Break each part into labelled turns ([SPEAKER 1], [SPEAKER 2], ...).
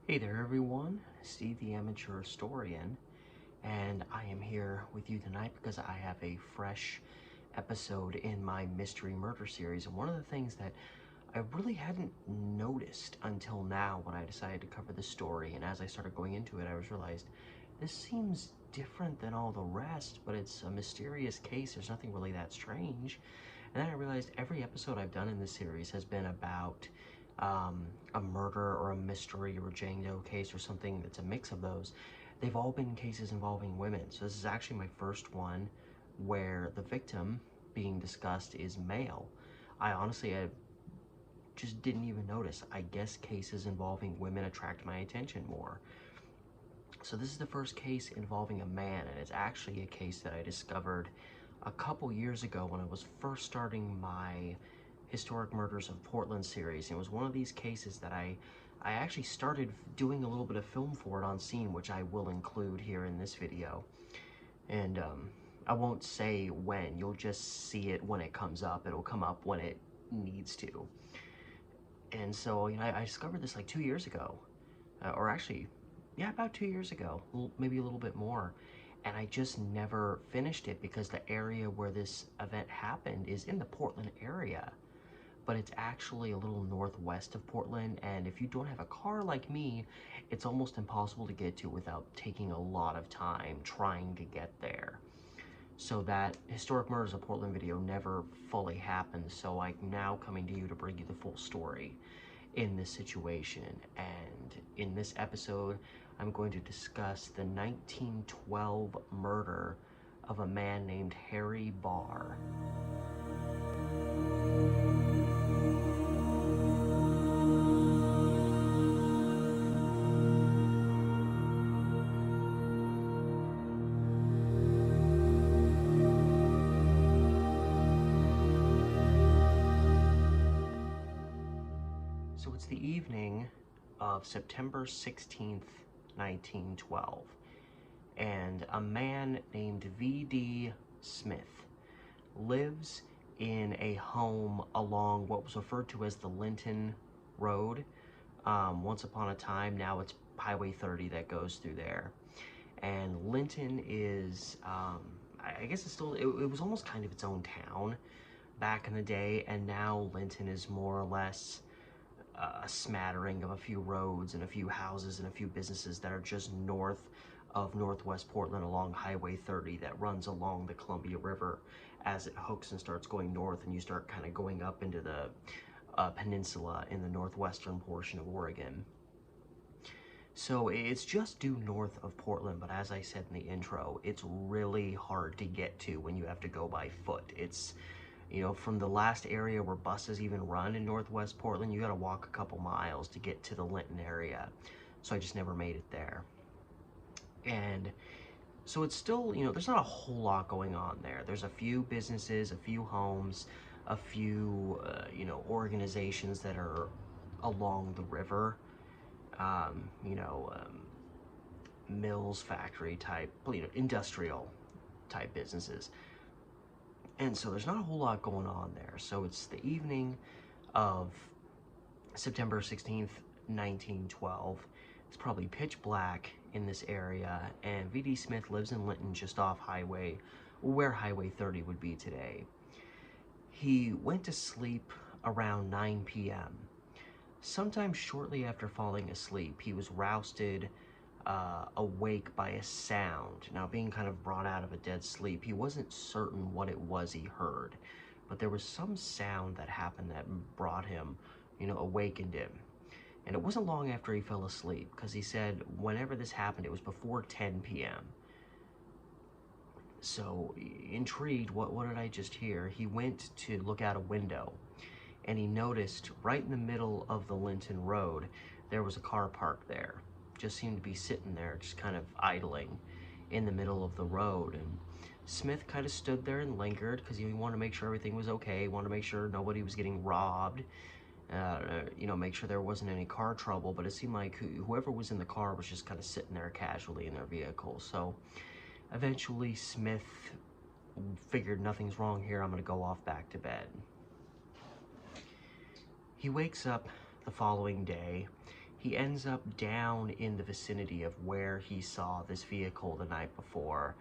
[SPEAKER 1] Hey there everyone, Steve the Amateur Historian, and I am here with you tonight because I have a fresh episode in my mystery murder series. And one of the things that I really hadn't noticed until now when I decided to cover this story, and as I started going into it, I realized this seems different than all the rest, but it's a mysterious case. There's nothing really that strange. And then I realized every episode I've done in this series has been about a murder or a mystery or a Jane Doe case or something that's a mix of those. They've all been cases involving women. So this is actually my first one where the victim being discussed is male. I just didn't even notice. I guess cases involving women attract my attention more. So this is the first case involving a man, and it's actually a case that I discovered a couple years ago when I was first starting my Historic Murders of Portland series. And it was one of these cases that I actually started doing a little bit of film for it on scene, which I will include here in this video. And I won't say when, you'll just see it when it comes up. It'll come up when it needs to. And so, I discovered this like 2 years ago, or actually, yeah, about 2 years ago, maybe a little bit more. And I just never finished it because the area where this event happened is in the Portland area, but it's actually a little northwest of Portland. And if you don't have a car like me, it's almost impossible to get to without taking a lot of time trying to get there. So that Historic Murders of Portland video never fully happened. So I'm now coming to you to bring you the full story in this situation. And in this episode, I'm going to discuss the 1912 murder of a man named Harry Barr. So it's the evening of September 16th, 1912, and a man named V.D. Smith lives in a home along what was referred to as the Linnton Road. Once upon a time, now it's Highway 30 that goes through there. And Linnton is, I guess it's still, it was almost kind of its own town back in the day, and now Linnton is more or less a smattering of a few roads and a few houses and a few businesses that are just north of Northwest Portland along Highway 30 that runs along the Columbia River as it hooks and starts going north, and you start kind of going up into the peninsula in the northwestern portion of Oregon. So it's just due north of Portland, but as I said in the intro, it's really hard to get to when you have to go by foot. It's, from the last area where buses even run in Northwest Portland, you gotta walk a couple miles to get to the Linnton area. So I just never made it there. And so it's still, there's not a whole lot going on there. There's a few businesses, a few homes, a few, organizations that are along the river. Mills, factory type, industrial type businesses. And so there's not a whole lot going on there. So it's the evening of September 16th, 1912. It's probably pitch black in this area, and V.D. Smith lives in Linnton just off highway, where Highway 30 would be today. He went to sleep around 9 p.m. Sometime shortly after falling asleep, he was rousted awake by a sound. Now, being kind of brought out of a dead sleep, he wasn't certain what it was he heard, but there was some sound that happened that brought him, awakened him. And it wasn't long after he fell asleep, because he said whenever this happened, it was before 10 p.m. So, intrigued, what did I just hear? He went to look out a window, and he noticed right in the middle of the Linnton Road, there was a car parked there. Just seemed to be sitting there, just kind of idling in the middle of the road. And Smith kind of stood there and lingered because he wanted to make sure everything was okay. He wanted to make sure nobody was getting robbed. Make sure there wasn't any car trouble. But it seemed like whoever was in the car was just kind of sitting there casually in their vehicle. So eventually Smith figured nothing's wrong here. I'm going to go off back to bed. He wakes up the following day he ends up down in the vicinity of where he saw this vehicle the night before.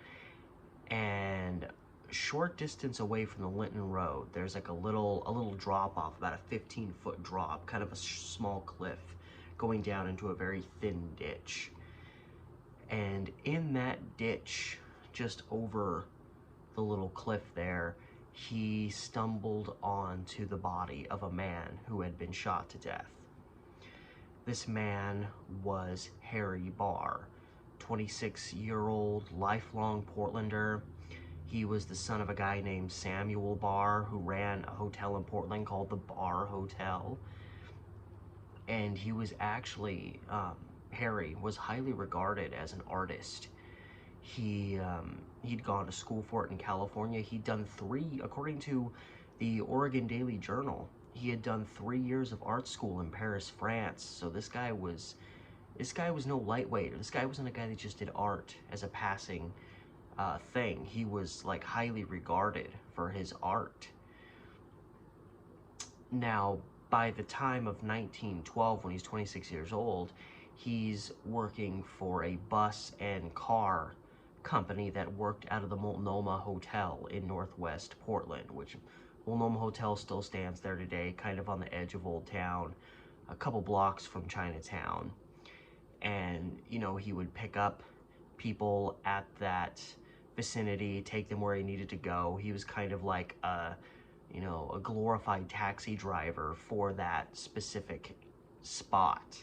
[SPEAKER 1] And short distance away from the Linnton Road, there's like a little drop off, about a 15-foot drop, kind of a small cliff going down into a very thin ditch. And in that ditch, just over the little cliff there, he stumbled onto the body of a man who had been shot to death. This man was Harry Barr, 26-year-old lifelong Portlander. He was the son of a guy named Samuel Barr, who ran a hotel in Portland called the Barr Hotel. And he was actually, Harry was highly regarded as an artist. He'd gone to school for it in California. He'd done according to the Oregon Daily Journal, he had done 3 years of art school in Paris, France. So this guy was no lightweight. This guy wasn't a guy that just did art as a passing thing. He was like highly regarded for his art. Now, by the time of 1912, when he's 26 years old, he's working for a bus and car company that worked out of the Multnomah Hotel in Northwest Portland, which Multnomah Hotel still stands there today, kind of on the edge of Old Town, a couple blocks from Chinatown. And, you know, he would pick up people at that vicinity, take them where he needed to go. He was kind of like a glorified taxi driver for that specific spot.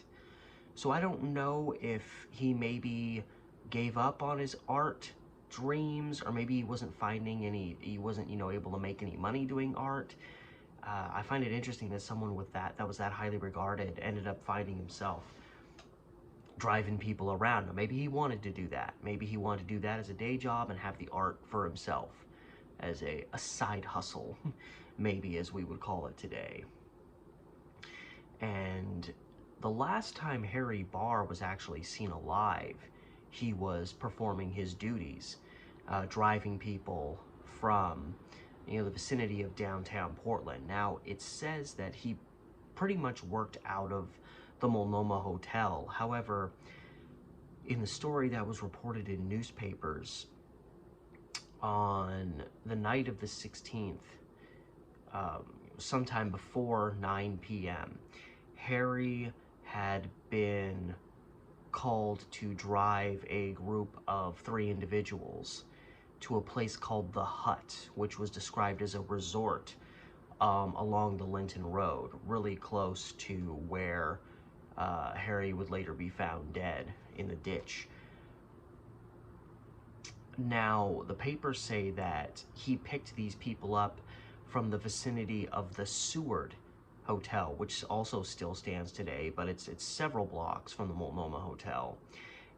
[SPEAKER 1] So I don't know if he maybe gave up on his art dreams, or maybe he wasn't able to make any money doing art. I find it interesting that someone with that was that highly regarded ended up finding himself driving people around. Now, maybe he wanted to do that. Maybe he wanted to do that as a day job and have the art for himself as a side hustle, maybe, as we would call it today. And the last time Harry Barr was actually seen alive, he was performing his duties, driving people from the vicinity of downtown Portland. Now, it says that he pretty much worked out of the Multnomah Hotel. However, in the story that was reported in newspapers on the night of the 16th, sometime before 9 p.m., Harry had been called to drive a group of 3 individuals to a place called the Hut, which was described as a resort along the Linnton Road, really close to where Harry would later be found dead in the ditch. Now, the papers say that he picked these people up from the vicinity of the Seward Hotel, which also still stands today, but it's several blocks from the Multnomah Hotel.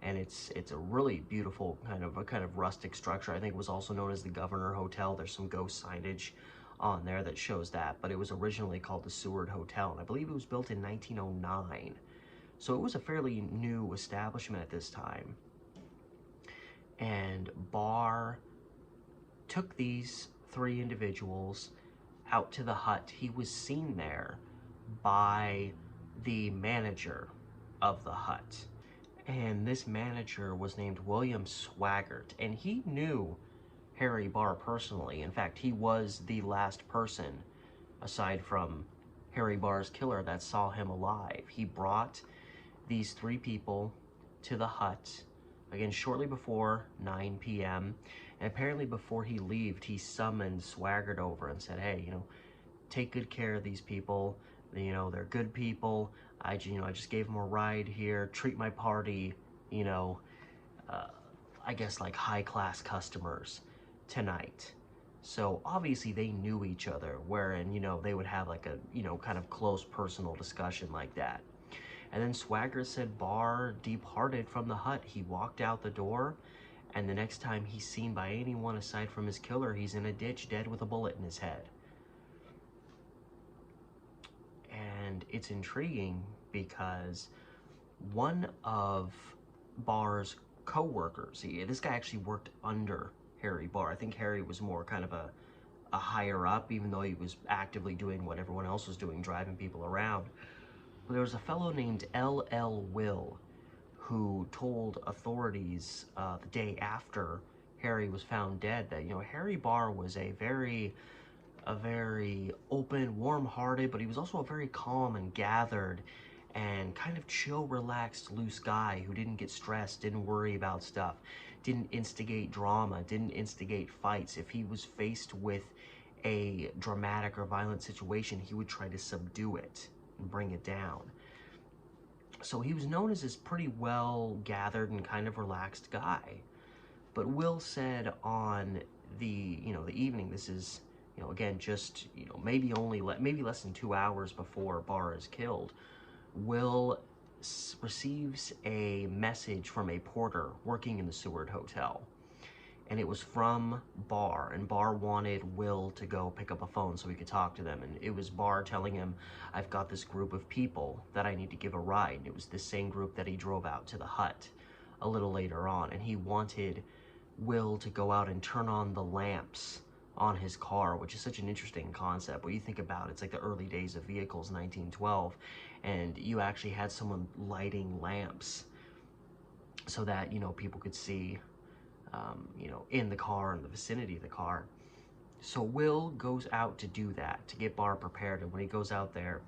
[SPEAKER 1] And it's a really beautiful kind of rustic structure. I think it was also known as the Governor Hotel. There's some ghost signage on there that shows that, but it was originally called the Seward Hotel, and I believe it was built in 1909. So it was a fairly new establishment at this time. And Barr took these 3 individuals out to the Hut. He was seen there by the manager of the Hut. And this manager was named William Swaggart, and he knew Harry Barr personally. In fact, he was the last person, aside from Harry Barr's killer, that saw him alive. He brought these 3 people to the Hut, again, shortly before 9 p.m., and apparently before he left, he summoned Swaggart over and said, hey, take good care of these people. They're good people. I just gave them a ride here. Treat my party, I guess like high-class customers tonight. So obviously they knew each other, wherein, they would have like a, kind of close personal discussion like that. And then Swaggart said Barr departed from the Hut. He walked out the door, and the next time he's seen by anyone aside from his killer, he's in a ditch dead with a bullet in his head. And it's intriguing because one of Barr's co-workers, this guy actually worked under Harry Barr. I think Harry was more kind of a higher up, even though he was actively doing what everyone else was doing, driving people around. There was a fellow named L.L. Will who told authorities the day after Harry was found dead that, Harry Barr was a very open, warm-hearted, but he was also a very calm and gathered and kind of chill, relaxed, loose guy who didn't get stressed, didn't worry about stuff, didn't instigate drama, didn't instigate fights. If he was faced with a dramatic or violent situation, he would try to subdue it and bring it down. So he was known as this pretty well gathered and kind of relaxed guy. But Will said on the evening, this is, again, just, maybe less than 2 hours before Barr is killed, Will receives a message from a porter working in the Seward Hotel. And it was from Barr, and Barr wanted Will to go pick up a phone so he could talk to them. And it was Barr telling him, I've got this group of people that I need to give a ride. And it was the same group that he drove out to the hut a little later on. And he wanted Will to go out and turn on the lamps on his car, which is such an interesting concept. When you think about it, it's like the early days of vehicles, 1912, and you actually had someone lighting lamps so that, people could see in the car, in the vicinity of the car. So Will goes out to do that, to get Barr prepared, and when he goes out there,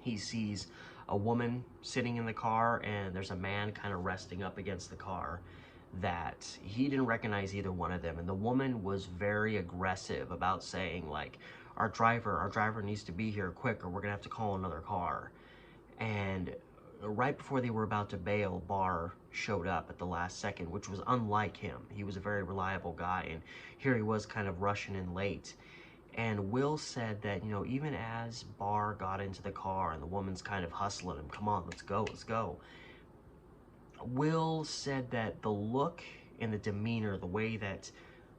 [SPEAKER 1] he sees a woman sitting in the car, and there's a man kind of resting up against the car that he didn't recognize either one of them. And the woman was very aggressive about saying, like, our driver needs to be here quick, or we're gonna have to call another car. And right before they were about to bail, Barr showed up at the last second, which was unlike him. He was a very reliable guy, and here he was kind of rushing in late. And Will said that, even as Barr got into the car and the woman's kind of hustling him, come on, let's go. Will said that the look and the demeanor, the way that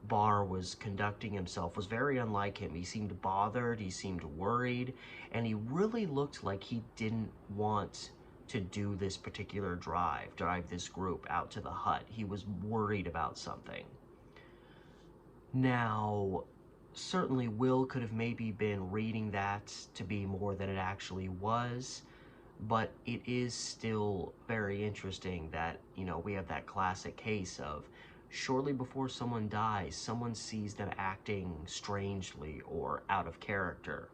[SPEAKER 1] Barr was conducting himself was very unlike him. He seemed bothered, he seemed worried, and he really looked like he didn't want to do this particular drive this group out to the hut. He was worried about something. Now, certainly Will could have maybe been reading that to be more than it actually was, but it is still very interesting that, we have that classic case of shortly before someone dies, someone sees them acting strangely or out of character.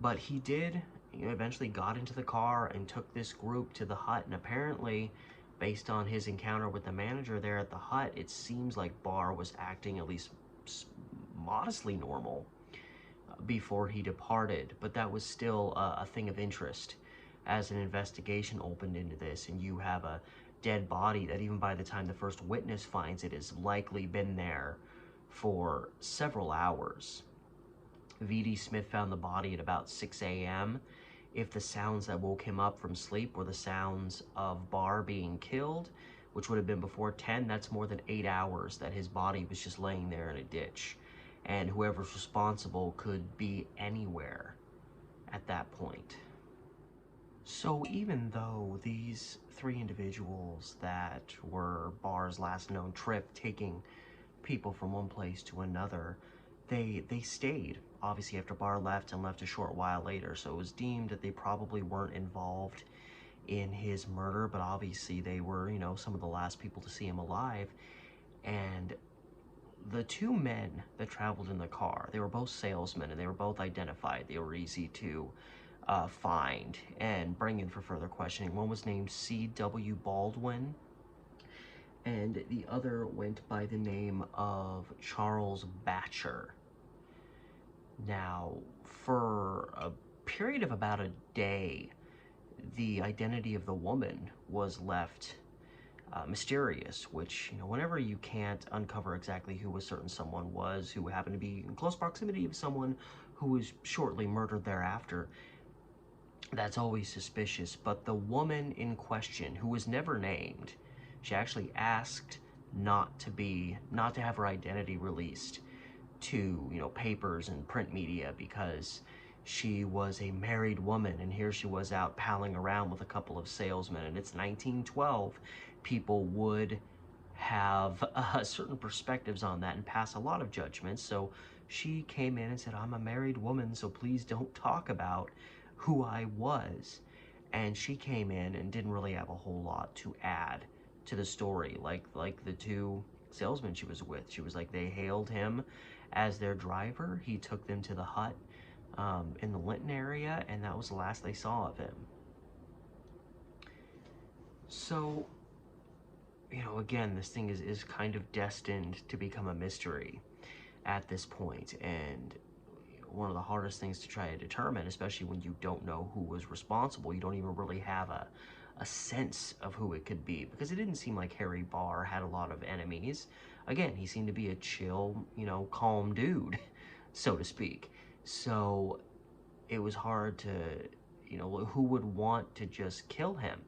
[SPEAKER 1] But he did, eventually got into the car and took this group to the hut, and apparently, based on his encounter with the manager there at the hut, it seems like Barr was acting at least modestly normal before he departed, but that was still a thing of interest as an investigation opened into this, and you have a dead body that even by the time the first witness finds it has likely been there for several hours. V.D. Smith found the body at about 6 a.m. If the sounds that woke him up from sleep were the sounds of Barr being killed, which would have been before 10, that's more than 8 hours that his body was just laying there in a ditch. And whoever's responsible could be anywhere at that point. So even though these three individuals that were Barr's last known trip, taking people from one place to another, they stayed, obviously, after Barr left, and left a short while later, so it was deemed that they probably weren't involved in his murder, but obviously they were, some of the last people to see him alive. And the two men that traveled in the car, they were both salesmen, and they were both identified. They were easy to find and bring in for further questioning. One was named C.W. Baldwin, and the other went by the name of Charles Batcher. Now, for a period of about a day, the identity of the woman was left mysterious, which, whenever you can't uncover exactly who a certain someone was, who happened to be in close proximity of someone who was shortly murdered thereafter, that's always suspicious. But the woman in question, who was never named, she actually asked not to have her identity released to, papers and print media, because she was a married woman, and here she was out palling around with a couple of salesmen, and it's 1912. People would have certain perspectives on that and pass a lot of judgments. So she came in and said, I'm a married woman, so please don't talk about who I was. And she came in and didn't really have a whole lot to add to the story, like the two salesmen she was with. She was like, they hailed him as their driver. He took them to the hut in the Linnton area, and that was the last they saw of him. So, you know, again, this thing is kind of destined to become a mystery at this point, and one of the hardest things to try to determine, especially when you don't know who was responsible. You don't even really have a sense of who it could be, because it didn't seem like Harry Barr had a lot of enemies. Again, he seemed to be a chill, you know, calm dude, so to speak. So it was hard to, you know, who would want to just kill him?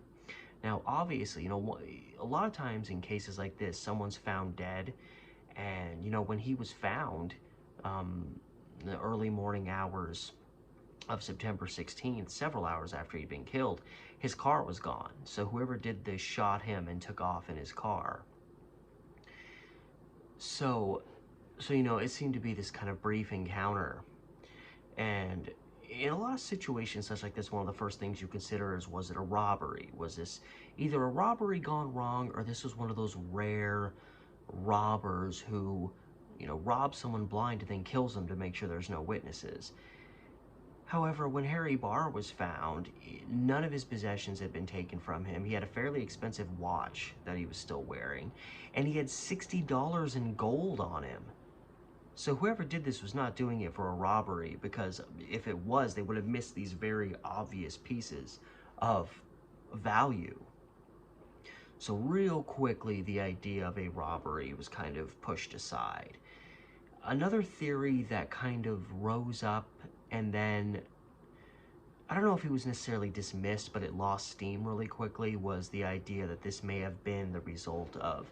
[SPEAKER 1] Now, obviously, you know, a lot of times in cases like this, someone's found dead, and, you know, when he was found, in the early morning hours of September 16th, several hours after he'd been killed, his car was gone. So whoever did this shot him and took off in his car. So, you know, it seemed to be this kind of brief encounter. And in a lot of situations such like this, one of the first things you consider is, was it a robbery? Was this either a robbery gone wrong, or this was one of those rare robbers who, you know, robs someone blind and then kills them to make sure there's no witnesses? However, when Harry Barr was found, none of his possessions had been taken from him. He had a fairly expensive watch that he was still wearing, and he had $60 in gold on him. So whoever did this was not doing it for a robbery, because if it was, they would have missed these very obvious pieces of value. So real quickly, the idea of a robbery was kind of pushed aside. Another theory that kind of rose up, and then, I don't know if it was necessarily dismissed, but it lost steam really quickly, was the idea that this may have been the result of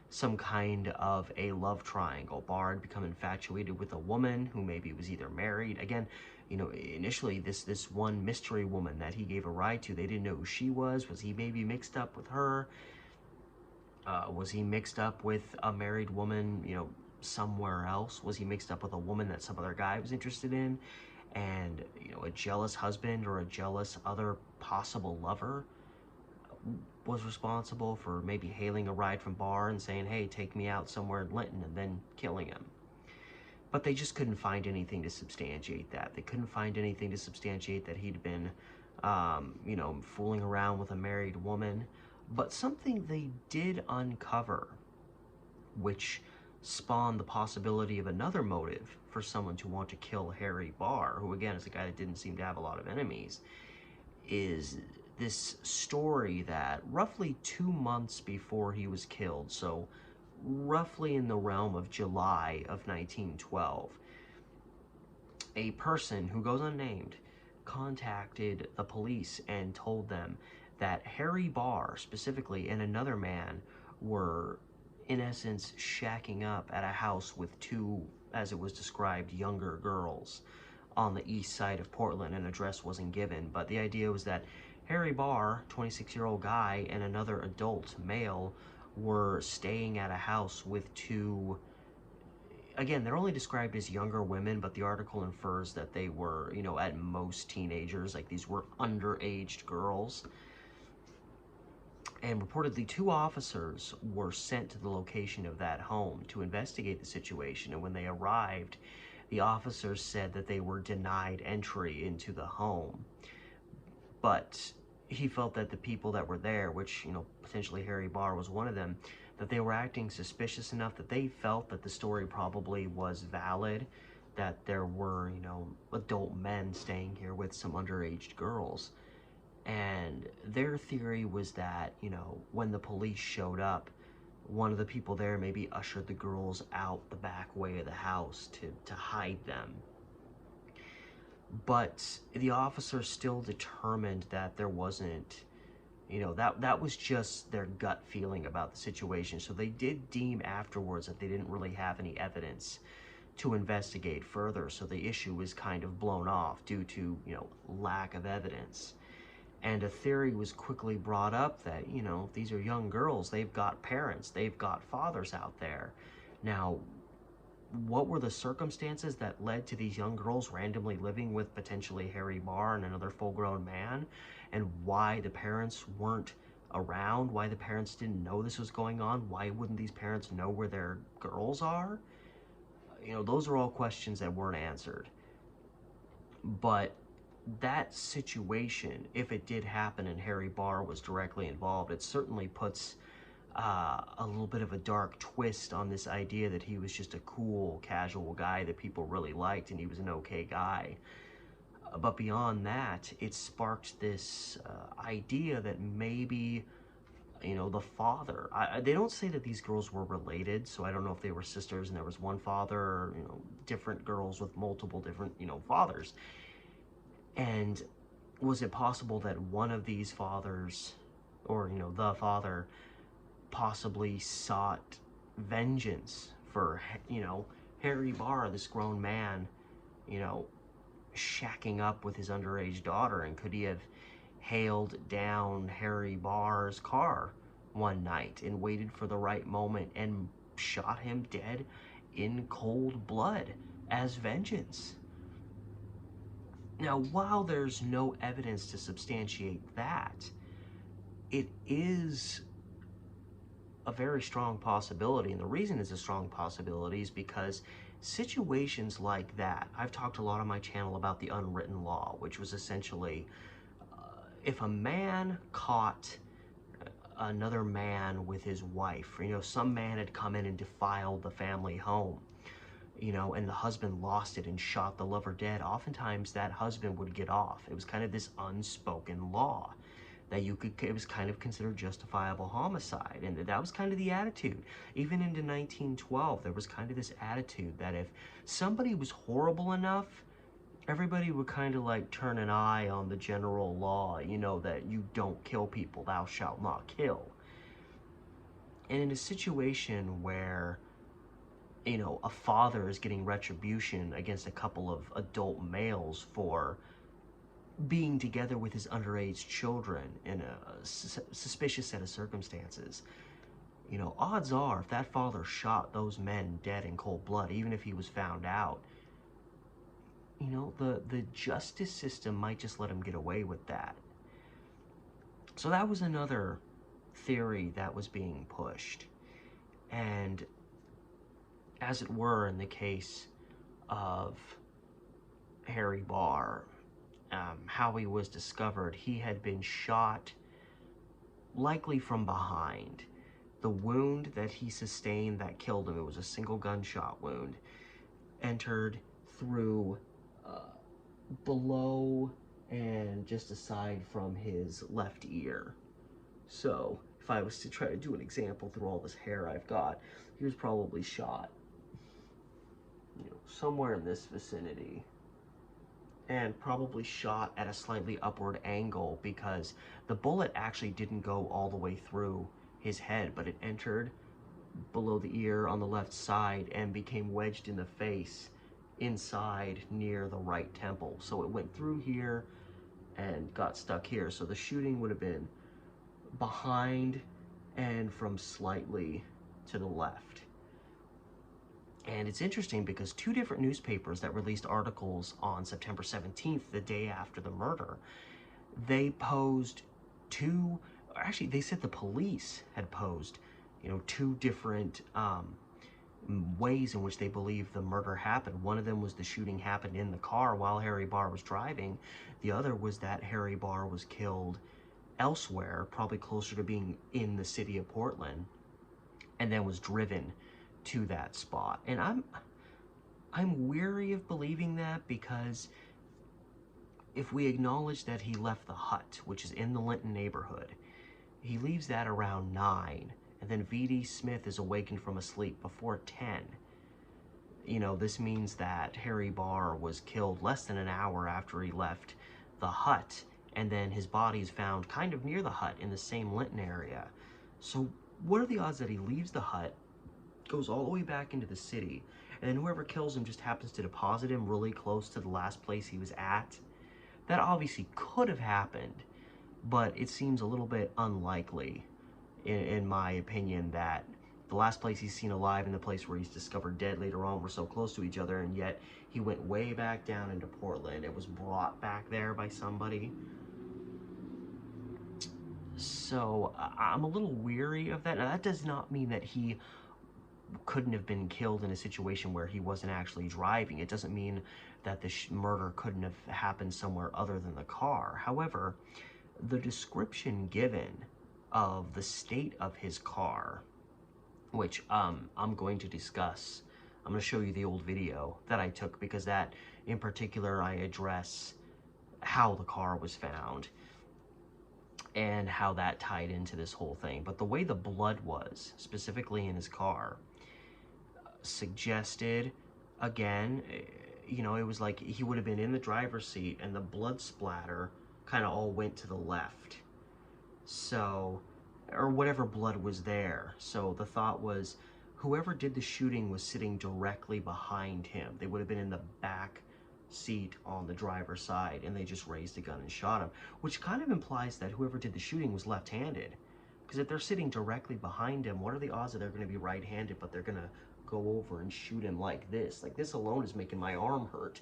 [SPEAKER 1] some kind of a love triangle. Barr had become infatuated with a woman who maybe was either married. Again, you know, initially this one mystery woman that he gave a ride to, they didn't know who she was. Was he maybe mixed up with her? Was he mixed up with a married woman, you know, somewhere else? Was he mixed up with a woman that some other guy was interested in? And, you know, a jealous husband or a jealous other possible lover was responsible for maybe hailing a ride from Barr and saying, hey, take me out somewhere in Linnton, and then killing him. But they just couldn't find anything to substantiate that. They couldn't find anything to substantiate that he'd been, you know, fooling around with a married woman. But something they did uncover, which spawned the possibility of another motive for someone to want to kill Harry Barr, who again is a guy that didn't seem to have a lot of enemies, is this story that roughly 2 months before he was killed, so roughly in the realm of July of 1912, a person who goes unnamed contacted the police and told them that Harry Barr, specifically, and another man were, in essence, shacking up at a house with two, as it was described, younger girls on the east side of Portland. An address wasn't given, but the idea was that Harry Barr, 26-year-old guy, and another adult male were staying at a house with two, again, they're only described as younger women, but the article infers that they were, you know, at most teenagers, like these were underaged girls. And reportedly 2 officers were sent to the location of that home to investigate the situation, and when they arrived, the officers said that they were denied entry into the home. But he felt that the people that were there, which, you know, potentially Harry Barr was one of them, that they were acting suspicious enough that they felt that the story probably was valid, that there were, you know, adult men staying here with some underage girls. And their theory was that, you know, when the police showed up, one of the people there maybe ushered the girls out the back way of the house to hide them. But the officers still determined that there wasn't, you know, that was just their gut feeling about the situation. So they did deem afterwards that they didn't really have any evidence to investigate further. So the issue was kind of blown off due to, you know, lack of evidence. And a theory was quickly brought up that, you know, these are young girls, they've got parents, they've got fathers out there. Now, what were the circumstances that led to these young girls randomly living with potentially Harry Barr and another full-grown man, and why the parents weren't around, why the parents didn't know this was going on, why wouldn't these parents know where their girls are? You know, those are all questions that weren't answered. But that situation, if it did happen and Harry Barr was directly involved, it certainly puts a little bit of a dark twist on this idea that he was just a cool, casual guy that people really liked and he was an okay guy. But beyond that, it sparked this idea that maybe, you know, the father, they don't say that these girls were related, so I don't know if they were sisters and there was one father, or, you know, different girls with multiple different, you know, fathers. And was it possible that one of these fathers, or, you know, the father, possibly sought vengeance for, you know, Harry Barr, this grown man, you know, shacking up with his underage daughter? And could he have hailed down Harry Barr's car one night and waited for the right moment and shot him dead in cold blood as vengeance? Now, while there's no evidence to substantiate that, it is a very strong possibility. And the reason it's a strong possibility is because situations like that, I've talked a lot on my channel about the unwritten law, which was essentially if a man caught another man with his wife, you know, some man had come in and defiled the family home, you know, and the husband lost it and shot the lover dead, oftentimes that husband would get off. It was kind of this unspoken law that you could, it was kind of considered justifiable homicide. And that was kind of the attitude. Even into 1912, there was kind of this attitude that if somebody was horrible enough, everybody would kind of like turn an eye on the general law, you know, that you don't kill people, thou shalt not kill. And in a situation where, you know, a father is getting retribution against a couple of adult males for being together with his underage children in a suspicious set of circumstances, you know, odds are if that father shot those men dead in cold blood, even if he was found out, you know, the justice system might just let him get away with that. So that was another theory that was being pushed. And as it were, in the case of Harry Barr, how he was discovered, he had been shot likely from behind. The wound that he sustained that killed him, it was a single gunshot wound, entered through below and just aside from his left ear. So if I was to try to do an example through all this hair I've got, he was probably shot, you know, somewhere in this vicinity, and probably shot at a slightly upward angle because the bullet actually didn't go all the way through his head, but it entered below the ear on the left side and became wedged in the face inside near the right temple. So it went through here and got stuck here. So the shooting would have been behind and from slightly to the left. And it's interesting because two different newspapers that released articles on September 17th, the day after the murder, they posed two, actually they said the police had posed, you know, two different ways in which they believe the murder happened. One of them was the shooting happened in the car while Harry Barr was driving. The other was that Harry Barr was killed elsewhere, probably closer to being in the city of Portland, and then was driven to that spot. And I'm weary of believing that, because if we acknowledge that he left the hut, which is in the Linnton neighborhood, he leaves that around 9, and then V.D. Smith is awakened from a sleep before 10. You know, this means that Harry Barr was killed less than an hour after he left the hut, and then his body is found kind of near the hut in the same Linnton area. So what are the odds that he leaves the hut, goes all the way back into the city, and then whoever kills him just happens to deposit him really close to the last place he was at? That obviously could have happened, but it seems a little bit unlikely, in my opinion, that The last place he's seen alive and the place where he's discovered dead later on were so close to each other, and yet he went way back down into Portland. It was brought back there by somebody. So I'm a little weary of that. Now, that does not mean that he couldn't have been killed in a situation where he wasn't actually driving. It doesn't mean that the murder couldn't have happened somewhere other than the car. However, the description given of the state of his car, which I'm going to discuss. I'm going to show you the old video that I took, because that in particular I address how the car was found and how that tied into this whole thing. But the way the blood was, specifically in his car, suggested, again, you know, it was like he would have been in the driver's seat and the blood splatter kind of all went to the left. So, or whatever blood was there. So the thought was, whoever did the shooting was sitting directly behind him. They would have been in the back seat on the driver's side, and they just raised a gun and shot him, which kind of implies that whoever did the shooting was left-handed. Because if they're sitting directly behind him, what are the odds that they're going to be right-handed, but they're going to go over and shoot him like this? Like, this alone is making my arm hurt.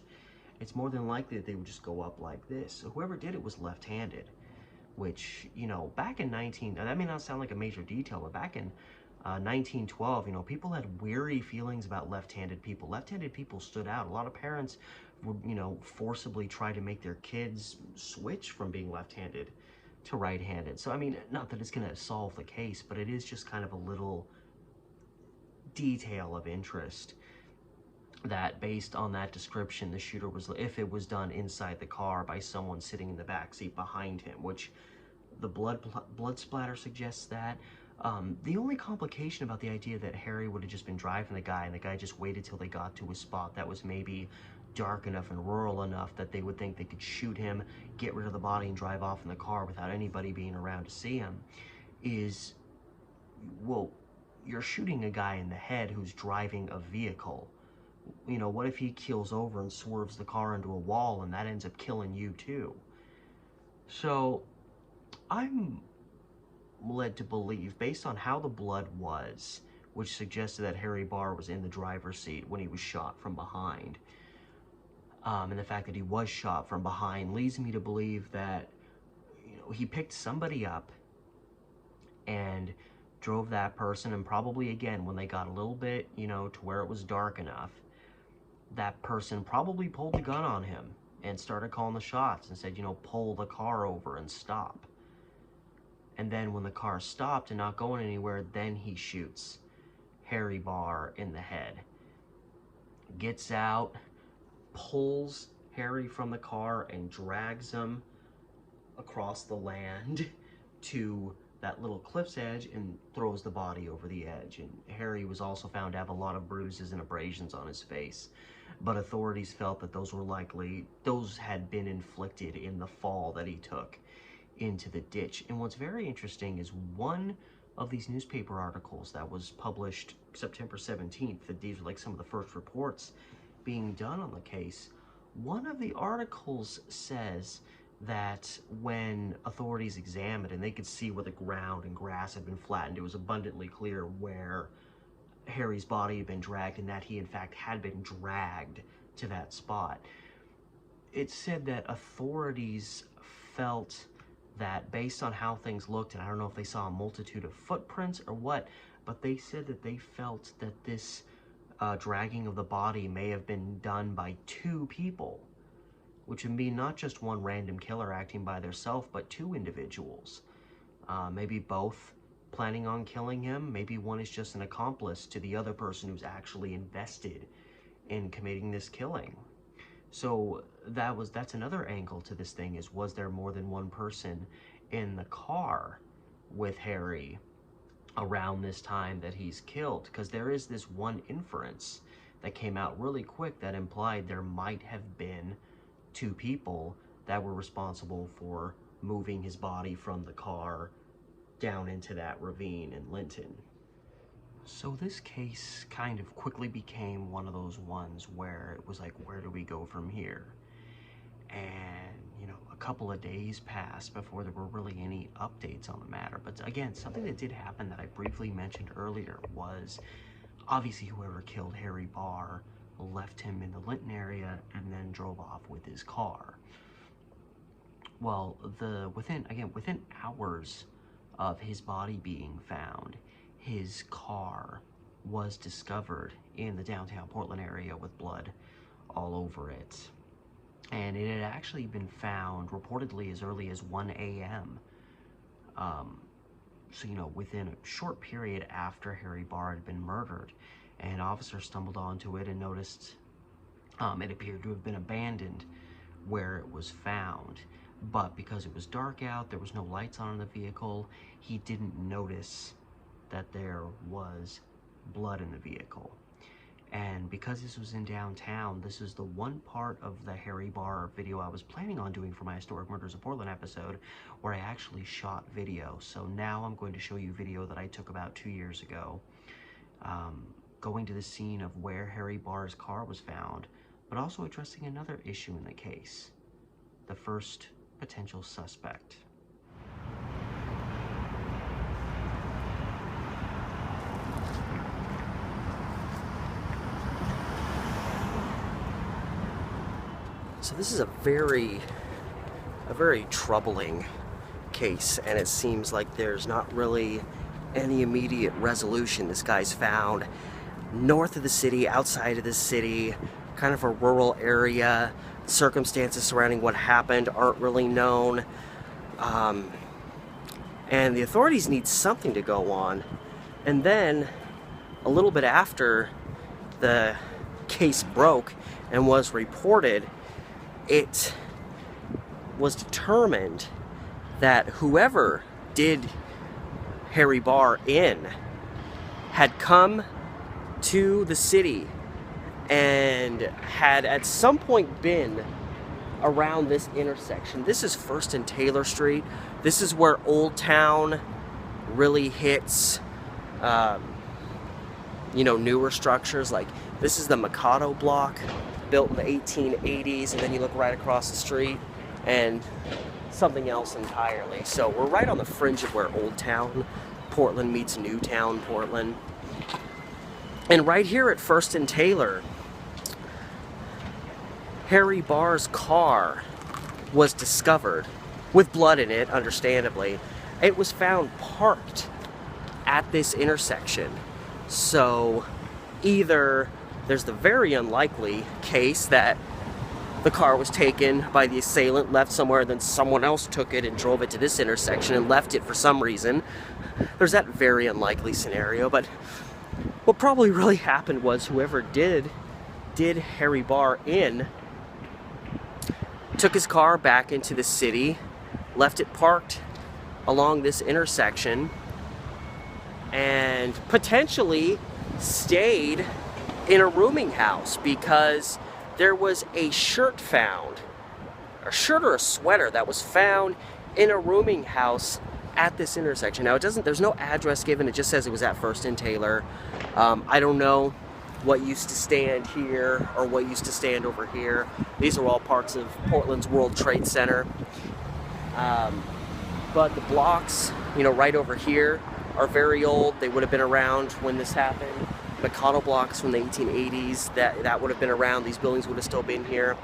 [SPEAKER 1] It's more than likely that they would just go up like this. So whoever did it was left-handed, which, you know, back in that may not sound like a major detail, but back in 1912, you know, people had weary feelings about left-handed people. Left-handed people stood out. A lot of parents would, you know, forcibly try to make their kids switch from being left-handed to right-handed. So, I mean, not that it's going to solve the case, but it is just kind of a little detail of interest that, based on that description, the shooter was, if it was done inside the car by someone sitting in the back seat behind him, which the blood splatter suggests that. The only complication about the idea that Harry would have just been driving the guy and the guy just waited till they got to a spot that was maybe dark enough and rural enough that they would think they could shoot him, get rid of the body, and drive off in the car without anybody being around to see him is, well, you're shooting a guy in the head who's driving a vehicle. You know, what if he keels over and swerves the car into a wall and that ends up killing you too? So I'm led to believe, based on how the blood was, which suggested that Harry Barr was in the driver's seat when he was shot from behind, and the fact that he was shot from behind leads me to believe that, you know, he picked somebody up and drove that person, and probably, again, when they got a little bit, you know, to where it was dark enough, that person probably pulled the gun on him and started calling the shots and said, you know, pull the car over and stop. And then when the car stopped and not going anywhere, then he shoots Harry Barr in the head. Gets out, pulls Harry from the car and drags him across the land to that little cliff's edge and throws the body over the edge. And Harry was also found to have a lot of bruises and abrasions on his face, but authorities felt that those had been inflicted in the fall that he took into the ditch. And what's very interesting is one of these newspaper articles that was published September 17th, that these are like some of the first reports being done on the case. One of the articles says that when authorities examined and they could see where the ground and grass had been flattened, it was abundantly clear where Harry's body had been dragged, and that he in fact had been dragged to that spot. It said that authorities felt that, based on how things looked, and I don't know if they saw a multitude of footprints or what, but they said that they felt that this dragging of the body may have been done by two people, which would mean not just one random killer acting by themselves, but two individuals. Maybe both planning on killing him. Maybe one is just an accomplice to the other person who's actually invested in committing this killing. So that's another angle to this thing, is, was there more than one person in the car with Harry around this time that he's killed? Because there is this one inference that came out really quick that implied there might have been two people that were responsible for moving his body from the car down into that ravine in Linnton. So this case kind of quickly became one of those ones where it was like, where do we go from here? And, you know, a couple of days passed before there were really any updates on the matter. But again, something that did happen that I briefly mentioned earlier was obviously whoever killed Harry Barr left him in the Linnton area and then drove off with his car. Well, within hours of his body being found, his car was discovered in the downtown Portland area with blood all over it. And it had actually been found reportedly as early as 1 a.m. So, you know, within a short period after Harry Barr had been murdered. And officers stumbled onto it and noticed it appeared to have been abandoned where it was found. But because it was dark out, there was no lights on in the vehicle, he didn't notice that there was blood in the vehicle. And because this was in downtown, this is the one part of the Harry Barr video I was planning on doing for my Historic Murders of Portland episode where I actually shot video. So now I'm going to show you video that I took about 2 years ago, going to the scene of where Harry Barr's car was found, but also addressing another issue in the case, the first potential suspect. So this is a very troubling case, and it seems like there's not really any immediate resolution. This guy's found north of the city, outside of the city, kind of a rural area. Circumstances surrounding what happened aren't really known. And the authorities need something to go on. And then, a little bit after the case broke and was reported, it was determined that whoever did Harry Barr in had come to the city and had at some point been around this intersection. This is 1st and Taylor Street. This is where Old Town really hits, you know, newer structures. Like, this is the Mikado block, built in the 1880s, and then you look right across the street and something else entirely. So we're right on the fringe of where Old Town Portland meets New Town Portland. And right here at 1st and Taylor, Harry Barr's car was discovered with blood in it, understandably. It was found parked at this intersection. So either there's the very unlikely case that the car was taken by the assailant, left somewhere, then someone else took it and drove it to this intersection and left it for some reason. There's that very unlikely scenario, but what probably really happened was whoever did Harry Barr in took his car back into the city, left it parked along this intersection, and potentially stayed in a rooming house because there was a shirt found, a shirt or a sweater that was found in a rooming house at this intersection. Now, there's no address given, it just says it was at 1st and Taylor. I don't know what used to stand here or what used to stand over here. These are all parts of Portland's World Trade Center. But the blocks, you know, right over here are very old. They would have been around when this happened. Mikado blocks from the 1880s, that would have been around. These buildings would have still been here.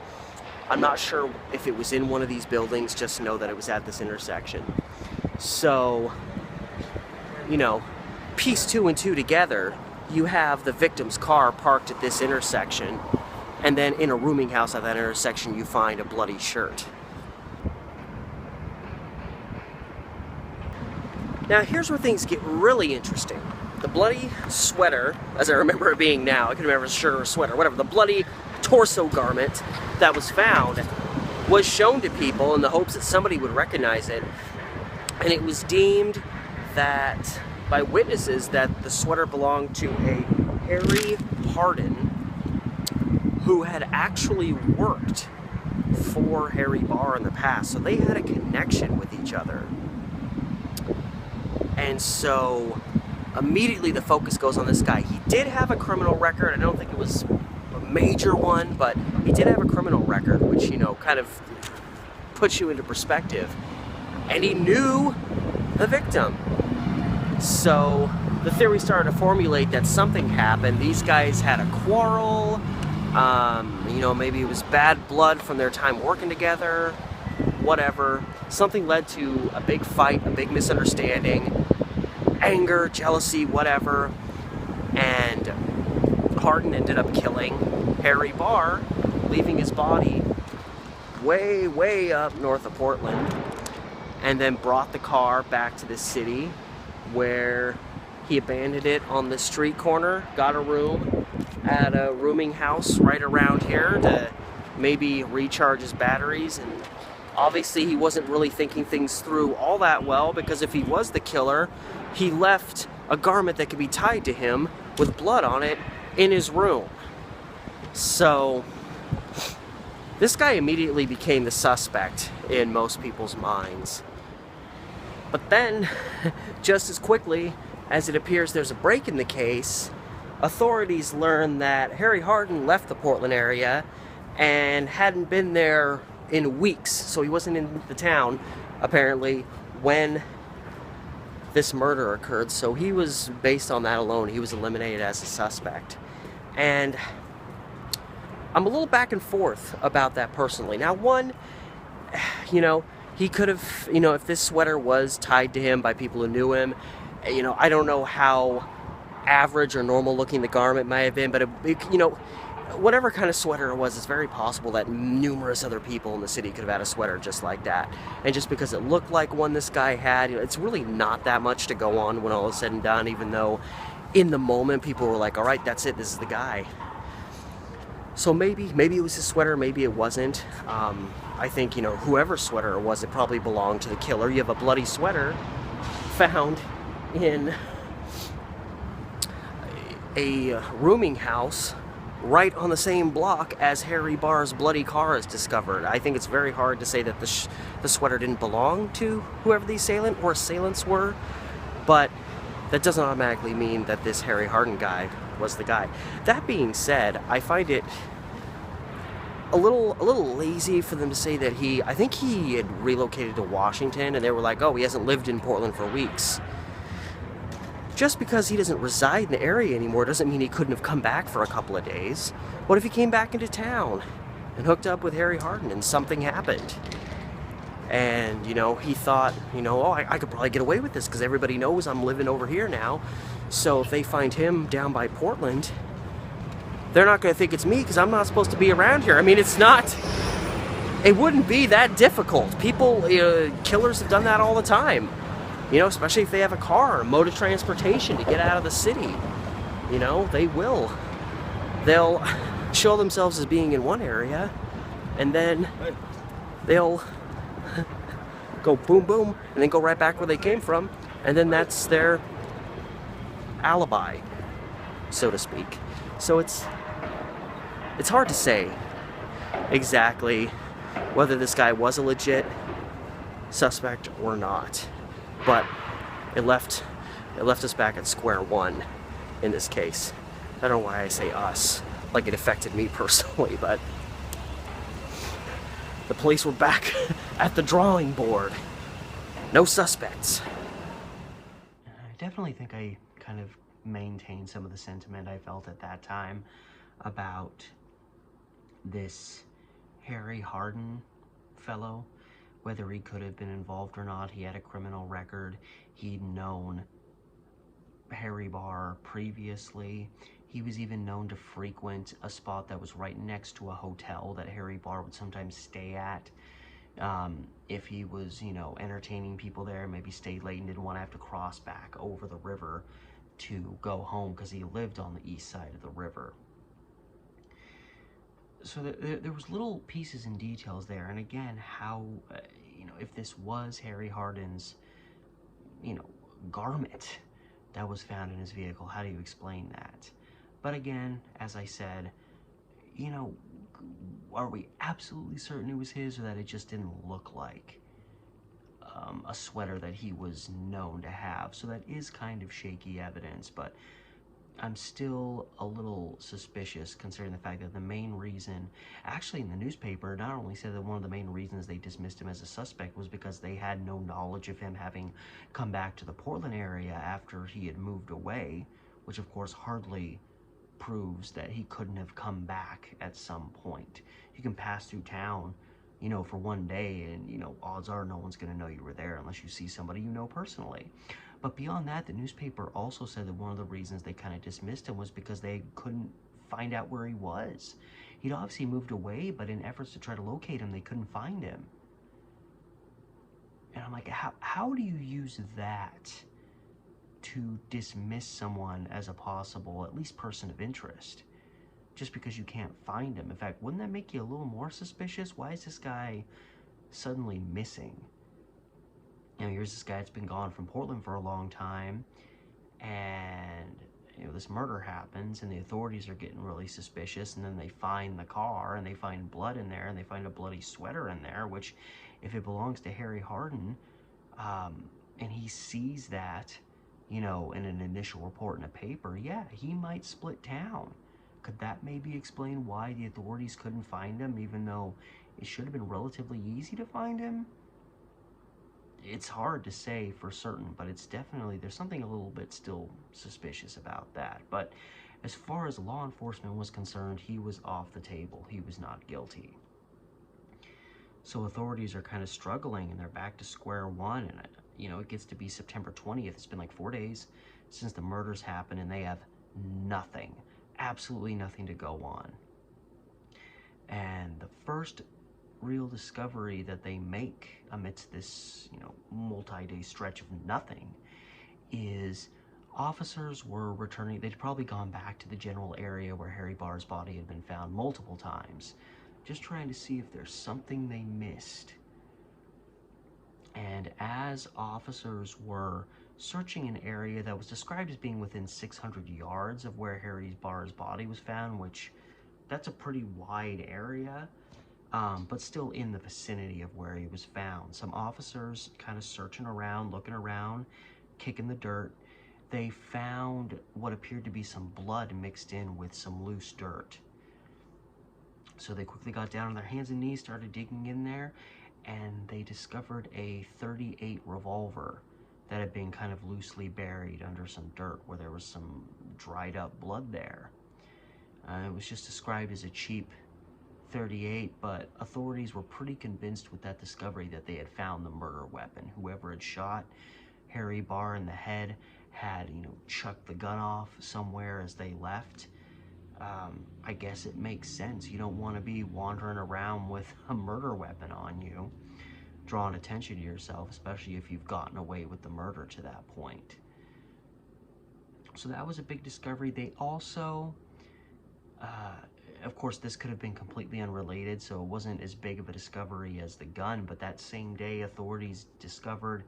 [SPEAKER 1] I'm not sure if it was in one of these buildings, just know that it was at this intersection. So, you know, piece 2 and 2 together, you have the victim's car parked at this intersection, and then in a rooming house at that intersection you find a bloody shirt. Now here's where things get really interesting. The bloody sweater, as I remember it being now, I can remember a shirt or a sweater, whatever, the bloody torso garment that was found was shown to people in the hopes that somebody would recognize it, and it was deemed that by witnesses that the sweater belonged to a Harry Hardin who had actually worked for Harry Barr in the past. So they had a connection with each other. And so immediately the focus goes on this guy. He did have a criminal record. I don't think it was a major one, but he did have a criminal record, which, you know, kind of
[SPEAKER 2] puts you into perspective. And he knew the victim. So the theory started to formulate that something happened. These guys had a quarrel. You know, maybe it was bad blood from their time working together. Whatever. Something led to a big fight, a big misunderstanding, anger, jealousy, whatever. And Hardin ended up killing Harry Barr, leaving his body way, way up north of Portland, and then brought the car back to the city where he abandoned it on the street corner, got a room at a rooming house right around here to maybe recharge his batteries. And obviously he wasn't really thinking things through all that well, because if he was the killer, he left a garment that could be tied to him with blood on it in his room. So this guy immediately became the suspect in most people's minds. But then, just as quickly as it appears there's a break in the case, authorities learn that Harry Hardin left the Portland area and hadn't been there in weeks. So he wasn't in the town, apparently, when this murder occurred. So he was, based on that alone, he was eliminated as a suspect. And I'm a little back and forth about that personally. Now, one, you know, he could have, you know, if this sweater was tied to him by people who knew him, you know, I don't know how average or normal looking the garment might have been, but, you know, whatever kind of sweater it was, it's very possible that numerous other people in the city could have had a sweater just like that. And just because it looked like one this guy had, you know, it's really not that much to go on when all is said and done, even though in the moment people were like, all right, that's it, this is the guy. So maybe it was his sweater, maybe it wasn't. I think, you know, whoever's sweater it was, it probably belonged to the killer. You have a bloody sweater found in a rooming house right on the same block as Harry Barr's bloody car is discovered. I think it's very hard to say that the sweater didn't belong to whoever the assailant or assailants were, but that doesn't automatically mean that this Harry Hardin guy was the guy. That being said, I find it a little lazy for them to say that I think he had relocated to Washington, and they were like, oh, he hasn't lived in Portland for weeks. Just because he doesn't reside in the area anymore doesn't mean he couldn't have come back for a couple of days. What if he came back into town and hooked up with Harry Hardin and something happened? And, you know, he thought, you know, oh, I could probably get away with this because everybody knows I'm living over here now. So if they find him down by Portland, they're not going to think it's me because I'm not supposed to be around here. I mean, it wouldn't be that difficult. People, killers have done that all the time. You know, especially if they have a car, a mode of transportation to get out of the city. You know, they'll show themselves as being in one area, and then they'll go boom, boom, and then go right back where they came from, and then that's their alibi, so to speak. So it's hard to say exactly whether this guy was a legit suspect or not. But it left us back at square one in this case. I don't know why I say us, like it affected me personally, but the police were back at the drawing board. No suspects.
[SPEAKER 1] I definitely think I kind of maintained some of the sentiment I felt at that time about this Harry Hardin fellow. Whether he could have been involved or not, he had a criminal record. He'd known Harry Barr previously. He was even known to frequent a spot that was right next to a hotel that Harry Barr would sometimes stay at. If he was, you know, entertaining people there, maybe stayed late and didn't want to have to cross back over the river to go home because he lived on the east side of the river. So there was little pieces and details there, and again, how, you know, if this was Harry Hardin's, you know, garment that was found in his vehicle, how do you explain that? But again, as I said, you know, are we absolutely certain it was his, or that it just didn't look like a sweater that he was known to have? So that is kind of shaky evidence, but I'm still a little suspicious considering the fact that the main reason, actually in the newspaper, not only said that one of the main reasons they dismissed him as a suspect was because they had no knowledge of him having come back to the Portland area after he had moved away, which of course hardly proves that he couldn't have come back at some point. You can pass through town, for one day, and, odds are no one's going to know you were there unless you see somebody you know personally. But beyond that, the newspaper also said that one of the reasons they kind of dismissed him was because they couldn't find out where he was. He'd obviously moved away, but in efforts to try to locate him, they couldn't find him. And I'm like, how do you use that to dismiss someone as a possible, at least person of interest, just because you can't find him? In fact, wouldn't that make you a little more suspicious? Why is this guy suddenly missing? Here's this guy that's been gone from Portland for a long time, and this murder happens, and the authorities are getting really suspicious, and then they find the car, and they find blood in there, and they find a bloody sweater in there, which, if it belongs to Harry Hardin, and he sees that, in an initial report in a paper, yeah, he might split town. Could that maybe explain why the authorities couldn't find him, even though it should have been relatively easy to find him? It's hard to say for certain, but it's definitely, there's something a little bit still suspicious about that. But as far as law enforcement was concerned, he was off the table. He was not guilty. So authorities are kind of struggling, and they're back to square one. And it gets to be September 20th. It's been like 4 days since the murders happened, and they have nothing, absolutely nothing to go on. And the first real discovery that they make amidst this, multi-day stretch of nothing is officers were returning. They'd probably gone back to the general area where Harry Barr's body had been found multiple times, just trying to see if there's something they missed. And as officers were searching an area that was described as being within 600 yards of where Harry Barr's body was found, which that's a pretty wide area, but still in the vicinity of where he was found. Some officers kind of searching around, looking around, kicking the dirt. They found what appeared to be some blood mixed in with some loose dirt. So they quickly got down on their hands and knees, started digging in there, and they discovered a .38 revolver that had been kind of loosely buried under some dirt where there was some dried up blood there. It was just described as a cheap .38, but authorities were pretty convinced with that discovery that they had found the murder weapon. Whoever had shot Harry Barr in the head had, chucked the gun off somewhere as they left. I guess it makes sense. You don't want to be wandering around with a murder weapon on you, drawing attention to yourself, especially if you've gotten away with the murder to that point. So that was a big discovery. They also, of course, this could have been completely unrelated, so it wasn't as big of a discovery as the gun, but that same day, authorities discovered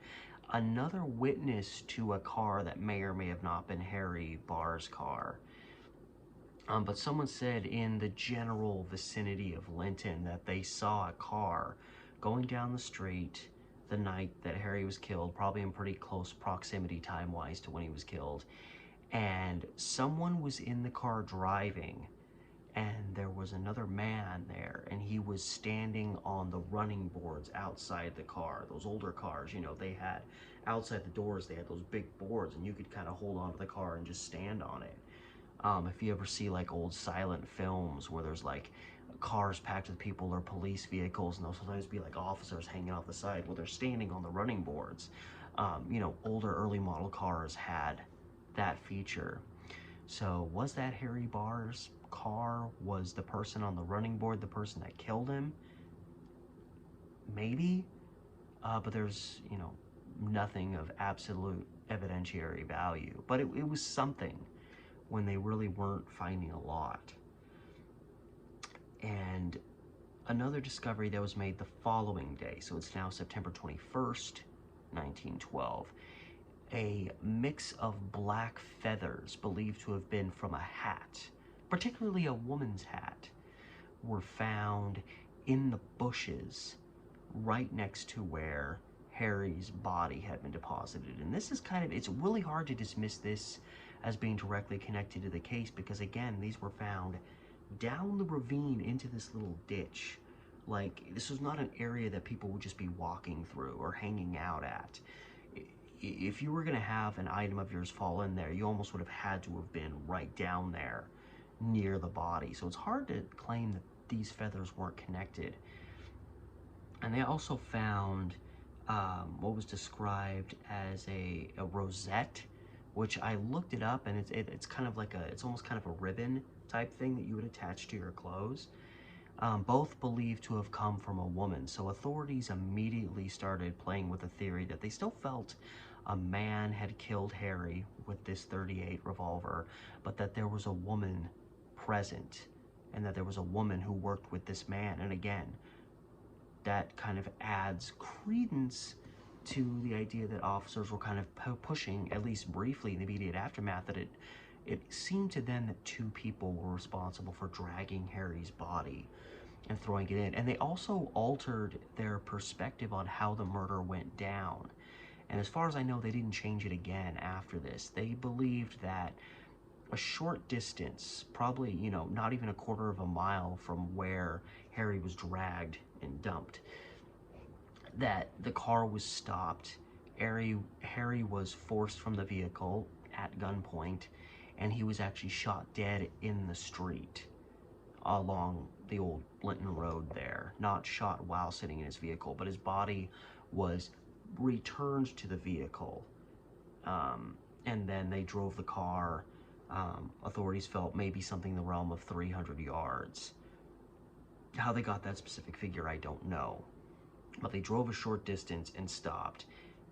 [SPEAKER 1] another witness to a car that may or may have not been Harry Barr's car. But someone said in the general vicinity of Linnton that they saw a car going down the street the night that Harry was killed, probably in pretty close proximity time-wise to when he was killed. And someone was in the car driving, and there was another man there, and he was standing on the running boards outside the car. Those older cars, they had outside the doors, they had those big boards, and you could kind of hold onto the car and just stand on it. If you ever see like old silent films where there's like cars packed with people or police vehicles, and there'll sometimes be like officers hanging off the side, well, they're standing on the running boards. Older early model cars had that feature. So was that Harry Barr's car? Was the person on the running board the person that killed him? Maybe, but there's, nothing of absolute evidentiary value. But it was something when they really weren't finding a lot. And another discovery that was made the following day, so it's now September 21st, 1912, a mix of black feathers believed to have been from a hat, particularly a woman's hat, were found in the bushes right next to where Harry's body had been deposited. And this is it's really hard to dismiss this as being directly connected to the case, because again, these were found down the ravine into this little ditch. Like, this was not an area that people would just be walking through or hanging out at. If you were going to have an item of yours fall in there, you almost would have had to have been right down there near the body. So it's hard to claim that these feathers weren't connected. And they also found what was described as a rosette, which I looked it up, and it's kind of like it's almost kind of a ribbon type thing that you would attach to your clothes. Both believed to have come from a woman. So authorities immediately started playing with the theory that they still felt a man had killed Harry with this .38 revolver, but that there was a woman present, and that there was a woman who worked with this man. And again, that kind of adds credence to the idea that officers were kind of pushing, at least briefly in the immediate aftermath, that it seemed to them that two people were responsible for dragging Harry's body and throwing it in. And they also altered their perspective on how the murder went down. And as far as I know, they didn't change it again after this. They believed that a short distance, probably, you know, not even a quarter of a mile from where Harry was dragged and dumped, that the car was stopped. Harry was forced from the vehicle at gunpoint, and he was actually shot dead in the street along the old Linnton Road there. Not shot while sitting in his vehicle, but his body was returned to the vehicle. And then they drove the car, authorities felt maybe something in the realm of 300 yards. How they got that specific figure, I don't know. But they drove a short distance and stopped,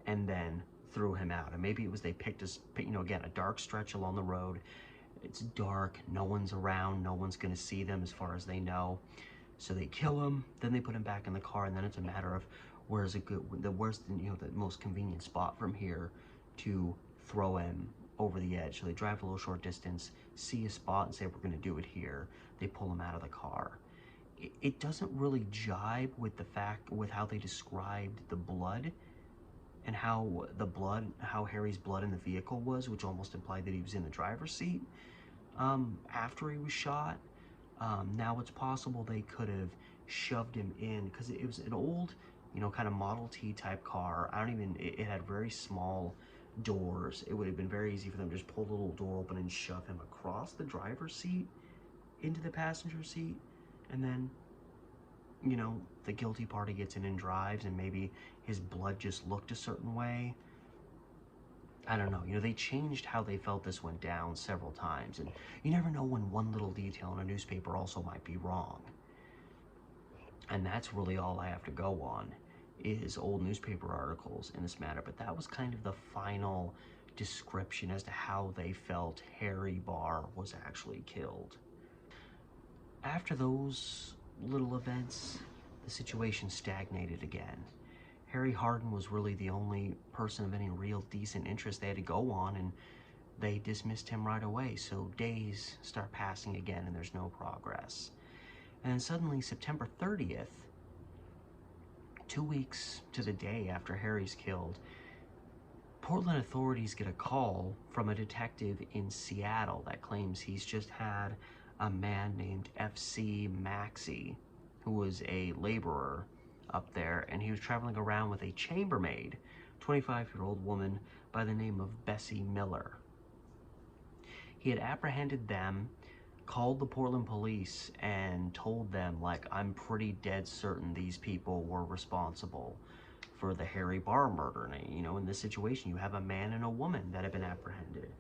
[SPEAKER 1] and then threw him out. And maybe it was they picked again, a dark stretch along the road. It's dark, no one's around, no one's gonna see them as far as they know. So they kill him, then they put him back in the car, and then it's a matter of where's the most convenient spot from here to throw him over the edge. So they drive a little short distance, see a spot, and say, we're gonna do it here. They pull him out of the car. It doesn't really jibe with how they described the blood, and how Harry's blood in the vehicle was, which almost implied that he was in the driver's seat after he was shot. Now it's possible they could have shoved him in, because it was an old, kind of Model T type car. It had very small doors. It would have been very easy for them to just pull the little door open and shove him across the driver's seat into the passenger seat, and then the guilty party gets in and drives, and maybe his blood just looked a certain way. I don't know. They changed how they felt this went down several times, and you never know when one little detail in a newspaper also might be wrong. And that's really all I have to go on, is old newspaper articles in this matter. But that was kind of the final description as to how they felt Harry Barr was actually killed. After those little events, the situation stagnated again. Harry Hardin was really the only person of any real decent interest they had to go on, and they dismissed him right away. So days start passing again, and there's no progress. And then suddenly, September 30th, 2 weeks to the day after Harry's killed, Portland authorities get a call from a detective in Seattle that claims he's just had a man named F.C. Maxey, who was a laborer up there, and he was traveling around with a chambermaid, 25-year-old woman by the name of Bessie Miller. He had apprehended them, called the Portland police, and told them, like, I'm pretty dead certain these people were responsible for the Harry Barr murder. And, in this situation, you have a man and a woman that have been apprehended.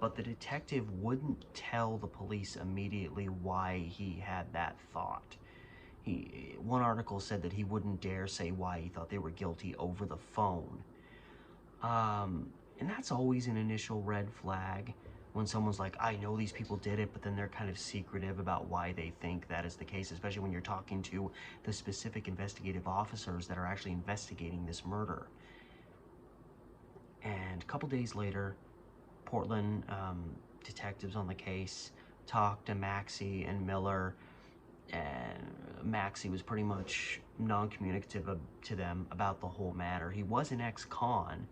[SPEAKER 1] But the detective wouldn't tell the police immediately why he had that thought. One article said that he wouldn't dare say why he thought they were guilty over the phone. And that's always an initial red flag, when someone's like, I know these people did it, but then they're kind of secretive about why they think that is the case, especially when you're talking to the specific investigative officers that are actually investigating this murder. And a couple days later, Portland detectives on the case talked to Maxey and Miller, and Maxey was pretty much non-communicative to them about the whole matter. He was an ex-con,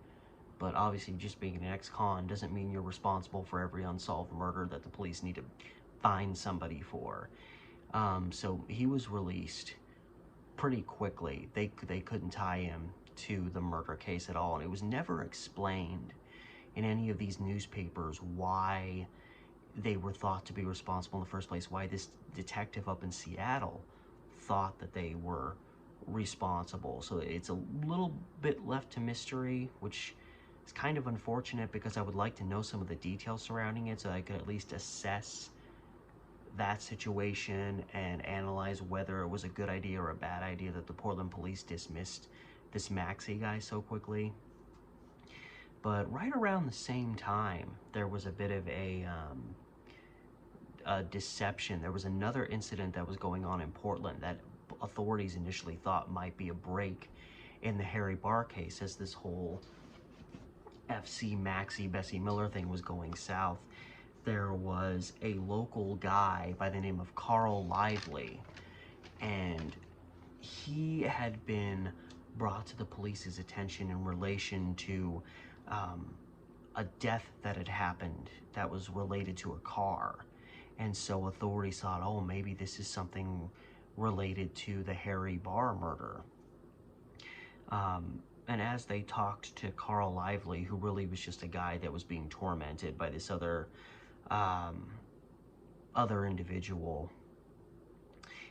[SPEAKER 1] But obviously, just being an ex-con doesn't mean you're responsible for every unsolved murder that the police need to find somebody for. So he was released pretty quickly. They couldn't tie him to the murder case at all, and it was never explained in any of these newspapers why they were thought to be responsible in the first place, why this detective up in Seattle thought that they were responsible. So it's a little bit left to mystery, which is kind of unfortunate because I would like to know some of the details surrounding it so I could at least assess that situation and analyze whether it was a good idea or a bad idea that the Portland police dismissed this Maxey guy so quickly. But right around the same time, there was a bit of a deception. There was another incident that was going on in Portland that authorities initially thought might be a break in the Harry Barr case as this whole FC Maxey Bessie Miller thing was going south. There was a local guy by the name of Carl Lively, and he had been brought to the police's attention in relation to a death that had happened that was related to a car. And so authorities thought, oh, maybe this is something related to the Harry Barr murder. And as they talked to Carl Lively, who really was just a guy that was being tormented by this other individual,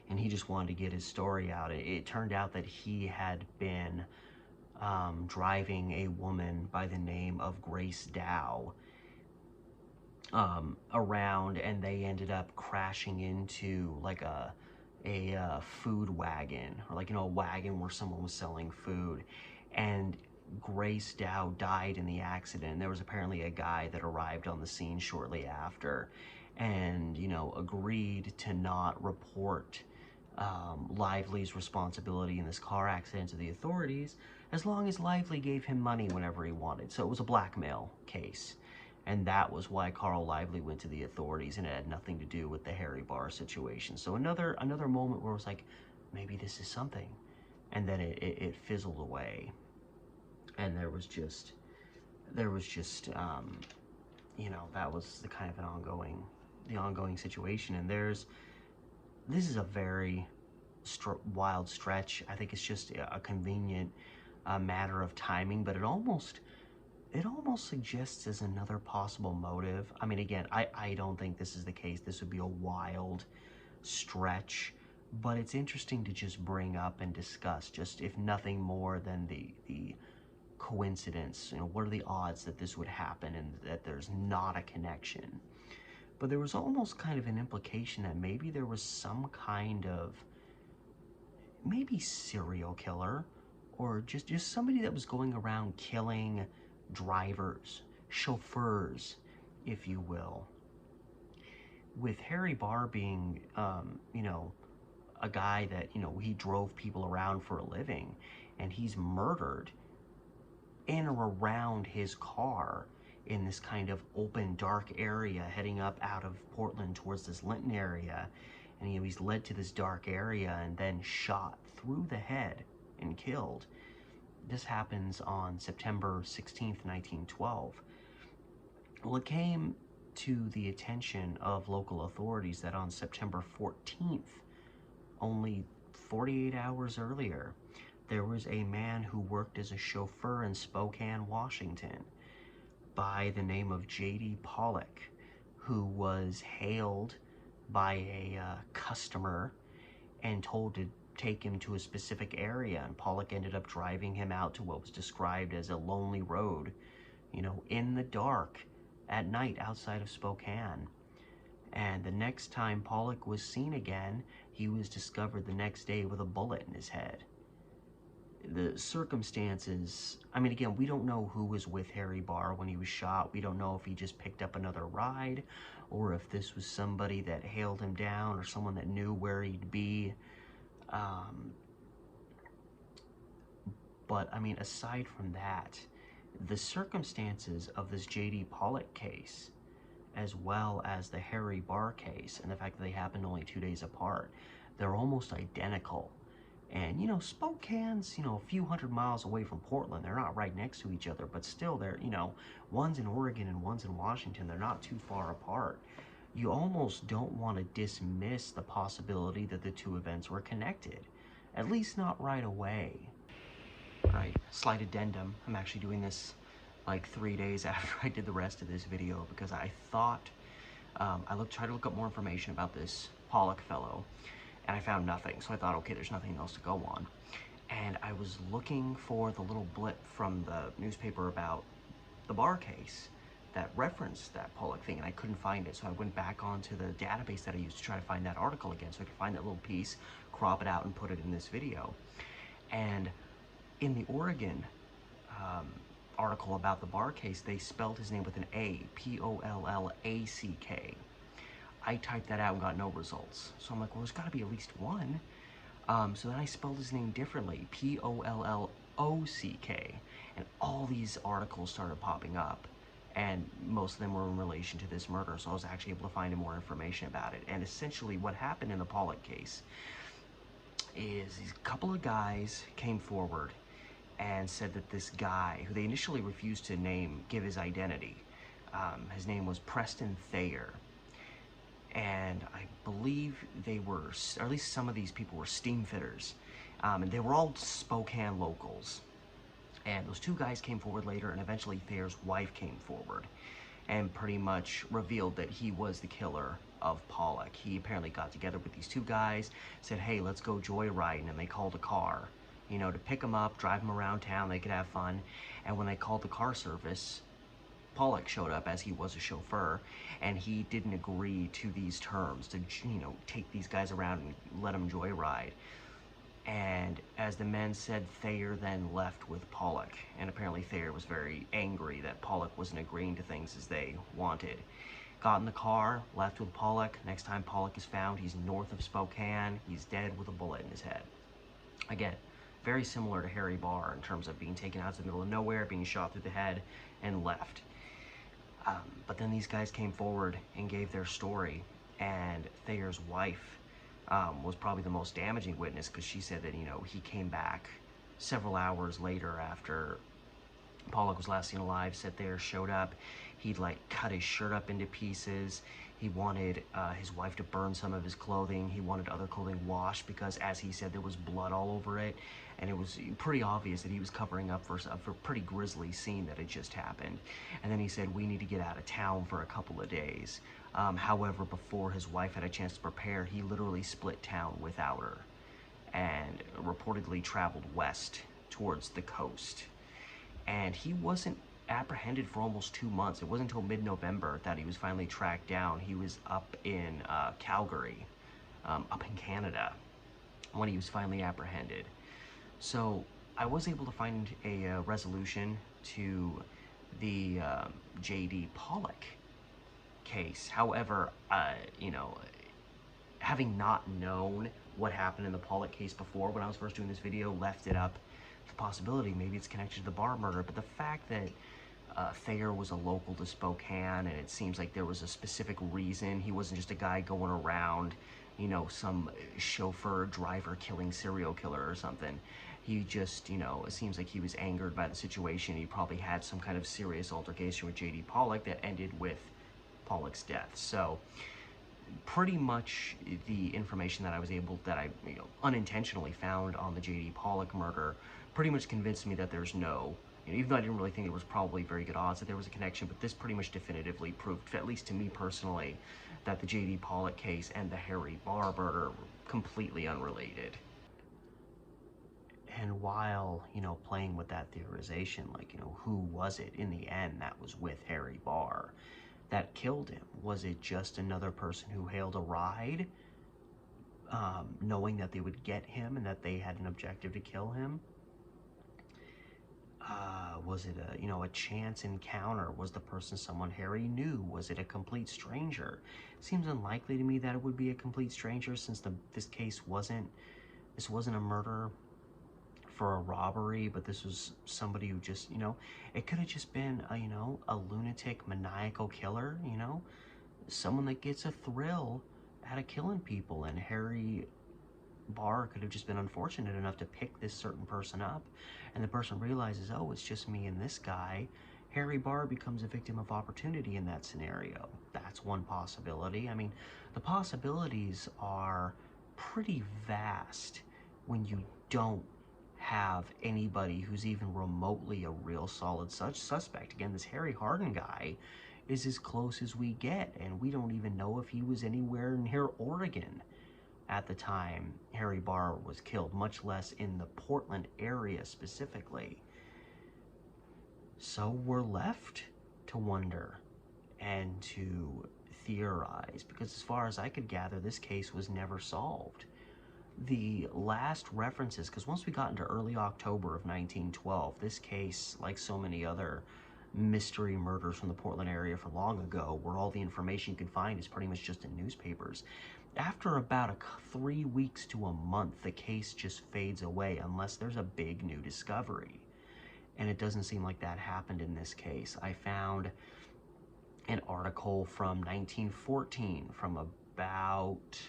[SPEAKER 1] and he just wanted to get his story out, it turned out that he had been driving a woman by the name of Grace Dow around, and they ended up crashing into like a food wagon, or like, a wagon where someone was selling food, and Grace Dow died in the accident. There was apparently a guy that arrived on the scene shortly after and, agreed to not report Lively's responsibility in this car accident to the authorities as long as Lively gave him money whenever he wanted. So it was a blackmail case. And that was why Carl Lively went to the authorities, and it had nothing to do with the Harry Barr situation. So another moment where it was like, maybe this is something. And then it fizzled away. And there was just that was the kind of the ongoing situation. And this is a very wild stretch. I think it's just a convenient matter of timing, but it almost suggests as another possible motive. I mean, again, I don't think this is the case. This would be a wild stretch, but it's interesting to just bring up and discuss, just if nothing more than the coincidence. What are the odds that this would happen and that there's not a connection? But there was almost kind of an implication that maybe there was some kind of maybe serial killer, or just somebody that was going around killing drivers, chauffeurs, if you will. With Harry Barr being, a guy that, he drove people around for a living, and he's murdered in or around his car in this kind of open, dark area heading up out of Portland towards this Linnton area. And he's led to this dark area and then shot through the head and killed. This happens on September 16th, 1912. Well, it came to the attention of local authorities that on September 14th, only 48 hours earlier, there was a man who worked as a chauffeur in Spokane, Washington, by the name of J.D. Pollock, who was hailed by a customer and told to take him to a specific area, and Pollock ended up driving him out to what was described as a lonely road, in the dark at night outside of Spokane. And the next time Pollock was seen again, he was discovered the next day with a bullet in his head. The circumstances, I mean, again, we don't know who was with Harry Barr when he was shot. We don't know if he just picked up another ride, or if this was somebody that hailed him down, or someone that knew where he'd be. But, I mean, aside from that, the circumstances of this J.D. Pollock case, as well as the Harry Barr case, and the fact that they happened only 2 days apart, they're almost identical. And, you know, Spokane's, you know, a few hundred miles away from Portland. They're not right next to each other, but still they're, you know, one's in Oregon and one's in Washington. They're not too far apart. You almost don't want to dismiss the possibility that the two events were connected, at least not right away. Right, slight addendum. I'm actually doing this like 3 days after I did the rest of this video because I thought, tried to look up more information about this Pollock fellow, and I found nothing. So I thought, okay, there's nothing else to go on. And I was looking for the little blip from the newspaper about the Barr case that referenced that Pollock thing, and I couldn't find it. So I went back onto the database that I used to try to find that article again so I could find that little piece, crop it out, and put it in this video. And in the Oregon article about the Barr case, they spelled his name with an A, Pollack. I typed that out and got no results. So I'm like, well, there's got to be at least one. So then I spelled his name differently, Pollock. And all these articles started popping up. And most of them were in relation to this murder. So I was actually able to find more information about it. And essentially what happened in the Pollock case is these couple of guys came forward and said that this guy, who they initially refused to give his identity, his name was Preston Thayer. And I believe they were, or at least some of these people were steam fitters. And they were all Spokane locals. And those two guys came forward later, and eventually Thayer's wife came forward and pretty much revealed that he was the killer of Pollock. He apparently got together with these two guys, said, hey, let's go joyriding, and they called a car, you know, to pick him up, drive him around town, they could have fun. And when they called the car service, Pollock showed up, as he was a chauffeur, and he didn't agree to these terms to, you know, take these guys around and let them joyride. And as the men said, Thayer then left with Pollock. And apparently Thayer was very angry that Pollock wasn't agreeing to things as they wanted. Got in the car, left with Pollock. Next time Pollock is found, he's north of Spokane. He's dead with a bullet in his head. Again, very similar to Harry Barr in terms of being taken out to the middle of nowhere, being shot through the head, and left. But then these guys came forward and gave their story, and Thayer's wife was probably the most damaging witness, because she said that, you know, he came back several hours later after Pollock was last seen alive, said Thayer showed up. He'd like cut his shirt up into pieces. He wanted his wife to burn some of his clothing. He wanted other clothing washed because, as he said, there was blood all over it. And it was pretty obvious that he was covering up for a pretty grisly scene that had just happened. And then he said, we need to get out of town for a couple of days. However, before his wife had a chance to prepare, he literally split town without her and reportedly traveled west towards the coast. And he wasn't apprehended for almost 2 months. It wasn't until mid-November that he was finally tracked down. He was up in Calgary, up in Canada, when he was finally apprehended. So I was able to find a resolution to the J.D. Pollock case. However, you know, having not known what happened in the Pollock case before, when I was first doing this video, left it up the possibility maybe it's connected to the Barr murder. But the fact that Thayer was a local to Spokane, and it seems like there was a specific reason. He wasn't just a guy going around, you know, some chauffeur driver killing serial killer or something. He just, you know, it seems like he was angered by the situation. He probably had some kind of serious altercation with J.D. Pollock that ended with Pollock's death. So pretty much the information that I was able, that I, you know, unintentionally found on the J.D. Pollock murder pretty much convinced me that there's no, you know, even though I didn't really think it was probably very good odds that there was a connection, but this pretty much definitively proved, at least to me personally, that the J.D. Pollock case and the Harry Barr murder were completely unrelated. And while, you know, playing with that theorization, like, you know, who was it in the end that was with Harry Barr that killed him? Was it just another person who hailed a ride, knowing that they would get him and that they had an objective to kill him? Was it a, you know, a chance encounter? Was the person someone Harry knew? Was it a complete stranger? Seems unlikely to me that it would be a complete stranger, since this case wasn't a murder for a robbery, but this was somebody who just, you know, it could have just been a, you know, a lunatic maniacal killer, you know, someone that gets a thrill out of killing people. And Harry Barr could have just been unfortunate enough to pick this certain person up, and the person realizes, oh, it's just me and this guy. Harry Barr becomes a victim of opportunity in that scenario. That's one possibility. I mean, the possibilities are pretty vast when you don't have anybody who's even remotely a real solid suspect. Again, this Harry Hardin guy is as close as we get, and we don't even know if he was anywhere near Oregon at the time Harry Barr was killed, much less in the Portland area specifically. So we're left to wonder and to theorize, because as far as I could gather, this case was never solved. The last references, because once we got into early October of 1912, this case, like so many other mystery murders from the Portland area from long ago, where all the information you can find is pretty much just in newspapers, after about 3 weeks to a month, the case just fades away unless there's a big new discovery. And it doesn't seem like that happened in this case. I found an article from 1914 from about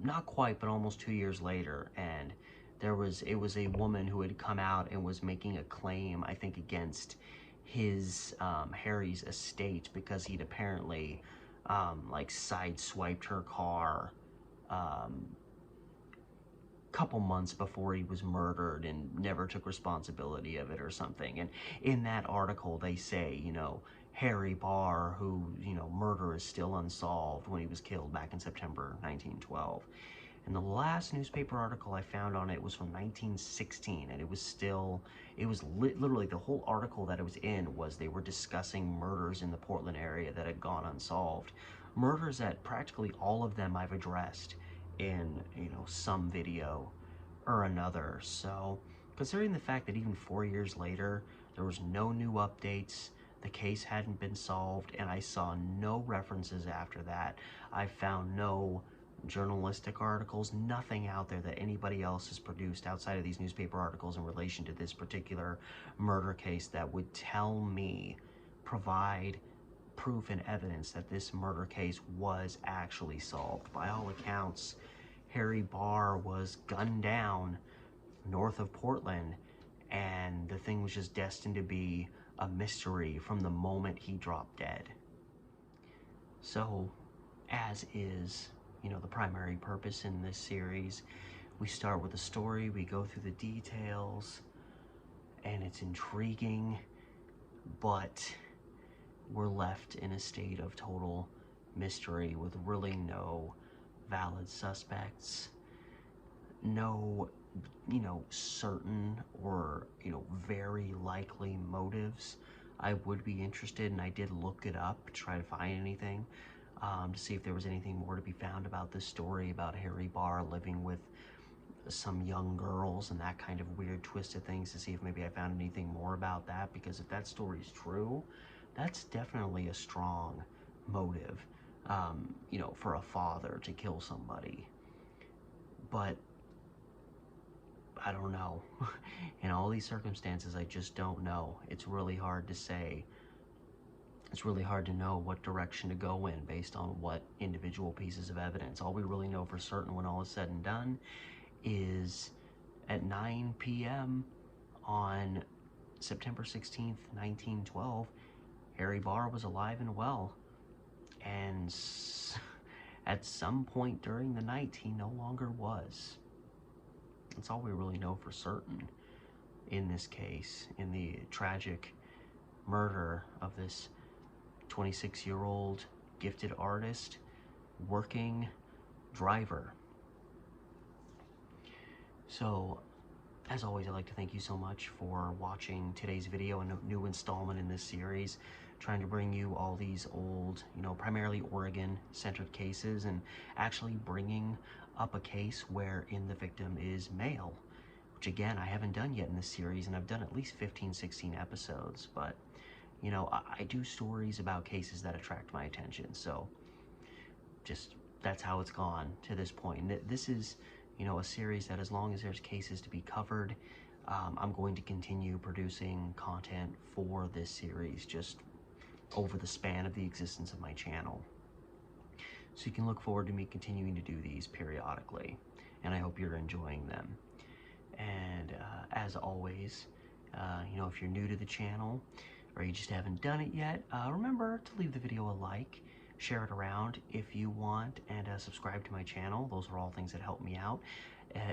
[SPEAKER 1] not quite, but almost 2 years later, and it was a woman who had come out and was making a claim, I think, against his Harry's estate, because he'd apparently like sideswiped her car couple months before he was murdered and never took responsibility of it or something. And in that article they say, you know, Harry Barr, who, you know, murder is still unsolved, when he was killed back in September 1912. And the last newspaper article I found on it was from 1916, and it was literally the whole article that it was in was they were discussing murders in the Portland area that had gone unsolved. Murders that practically all of them I've addressed in, you know, some video or another. So considering the fact that even 4 years later there was no new updates, the case hadn't been solved, and I saw no references after that, I found no journalistic articles, nothing out there that anybody else has produced outside of these newspaper articles in relation to this particular murder case that would tell me, provide proof and evidence that this murder case was actually solved. By all accounts, Harry Barr was gunned down north of Portland, and the thing was just destined to be a mystery from the moment he dropped dead. So, as is, you know, the primary purpose in this series, we start with the story, we go through the details, and it's intriguing, but we're left in a state of total mystery with really no valid suspects, no, you know, certain or, you know, very likely motives. I would be interested, and I did look it up to try to find anything, to see if there was anything more to be found about this story about Harry Barr living with some young girls and that kind of weird twisted things, to see if maybe I found anything more about that, because if that story is true, that's definitely a strong motive, you know, for a father to kill somebody. But I don't know. In all these circumstances, I just don't know. It's really hard to say. It's really hard to know what direction to go in based on what individual pieces of evidence. All we really know for certain when all is said and done is at 9 p.m. on September 16th, 1912, Harry Barr was alive and well, and at some point during the night, he no longer was. That's all we really know for certain in this case, in the tragic murder of this 26-year-old gifted artist, working driver. So, as always, I'd like to thank you so much for watching today's video, and a new installment in this series, trying to bring you all these old, you know, primarily Oregon-centered cases, and actually bringing up a case wherein the victim is male, which again, I haven't done yet in this series, and I've done at least 15, 16 episodes, but, you know, I do stories about cases that attract my attention, so just, that's how it's gone to this point. And this is, you know, a series that as long as there's cases to be covered, I'm going to continue producing content for this series just over the span of the existence of my channel. So you can look forward to me continuing to do these periodically. and I hope you're enjoying them. And as always, you know, if you're new to the channel or you just haven't done it yet, remember to leave the video a like, share it around if you want, and subscribe to my channel. Those are all things that help me out.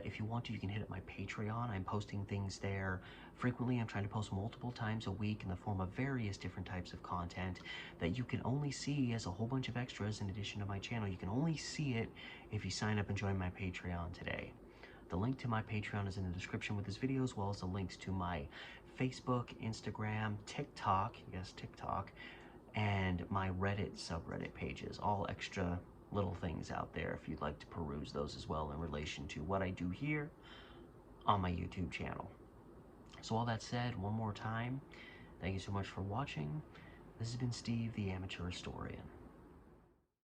[SPEAKER 1] If you want to, you can hit up my Patreon. I'm posting things there frequently. I'm trying to post multiple times a week in the form of various different types of content that you can only see as a whole bunch of extras in addition to my channel. You can only see it if you sign up and join my Patreon today. The link to my Patreon is in the description with this video, as well as the links to my Facebook, Instagram, TikTok, yes, TikTok, and my Reddit subreddit pages. All extra little things out there if you'd like to peruse those as well in relation to what I do here on my YouTube channel. So all that said, one more time, thank you so much for watching. This has been Steve, the Amateur Historian.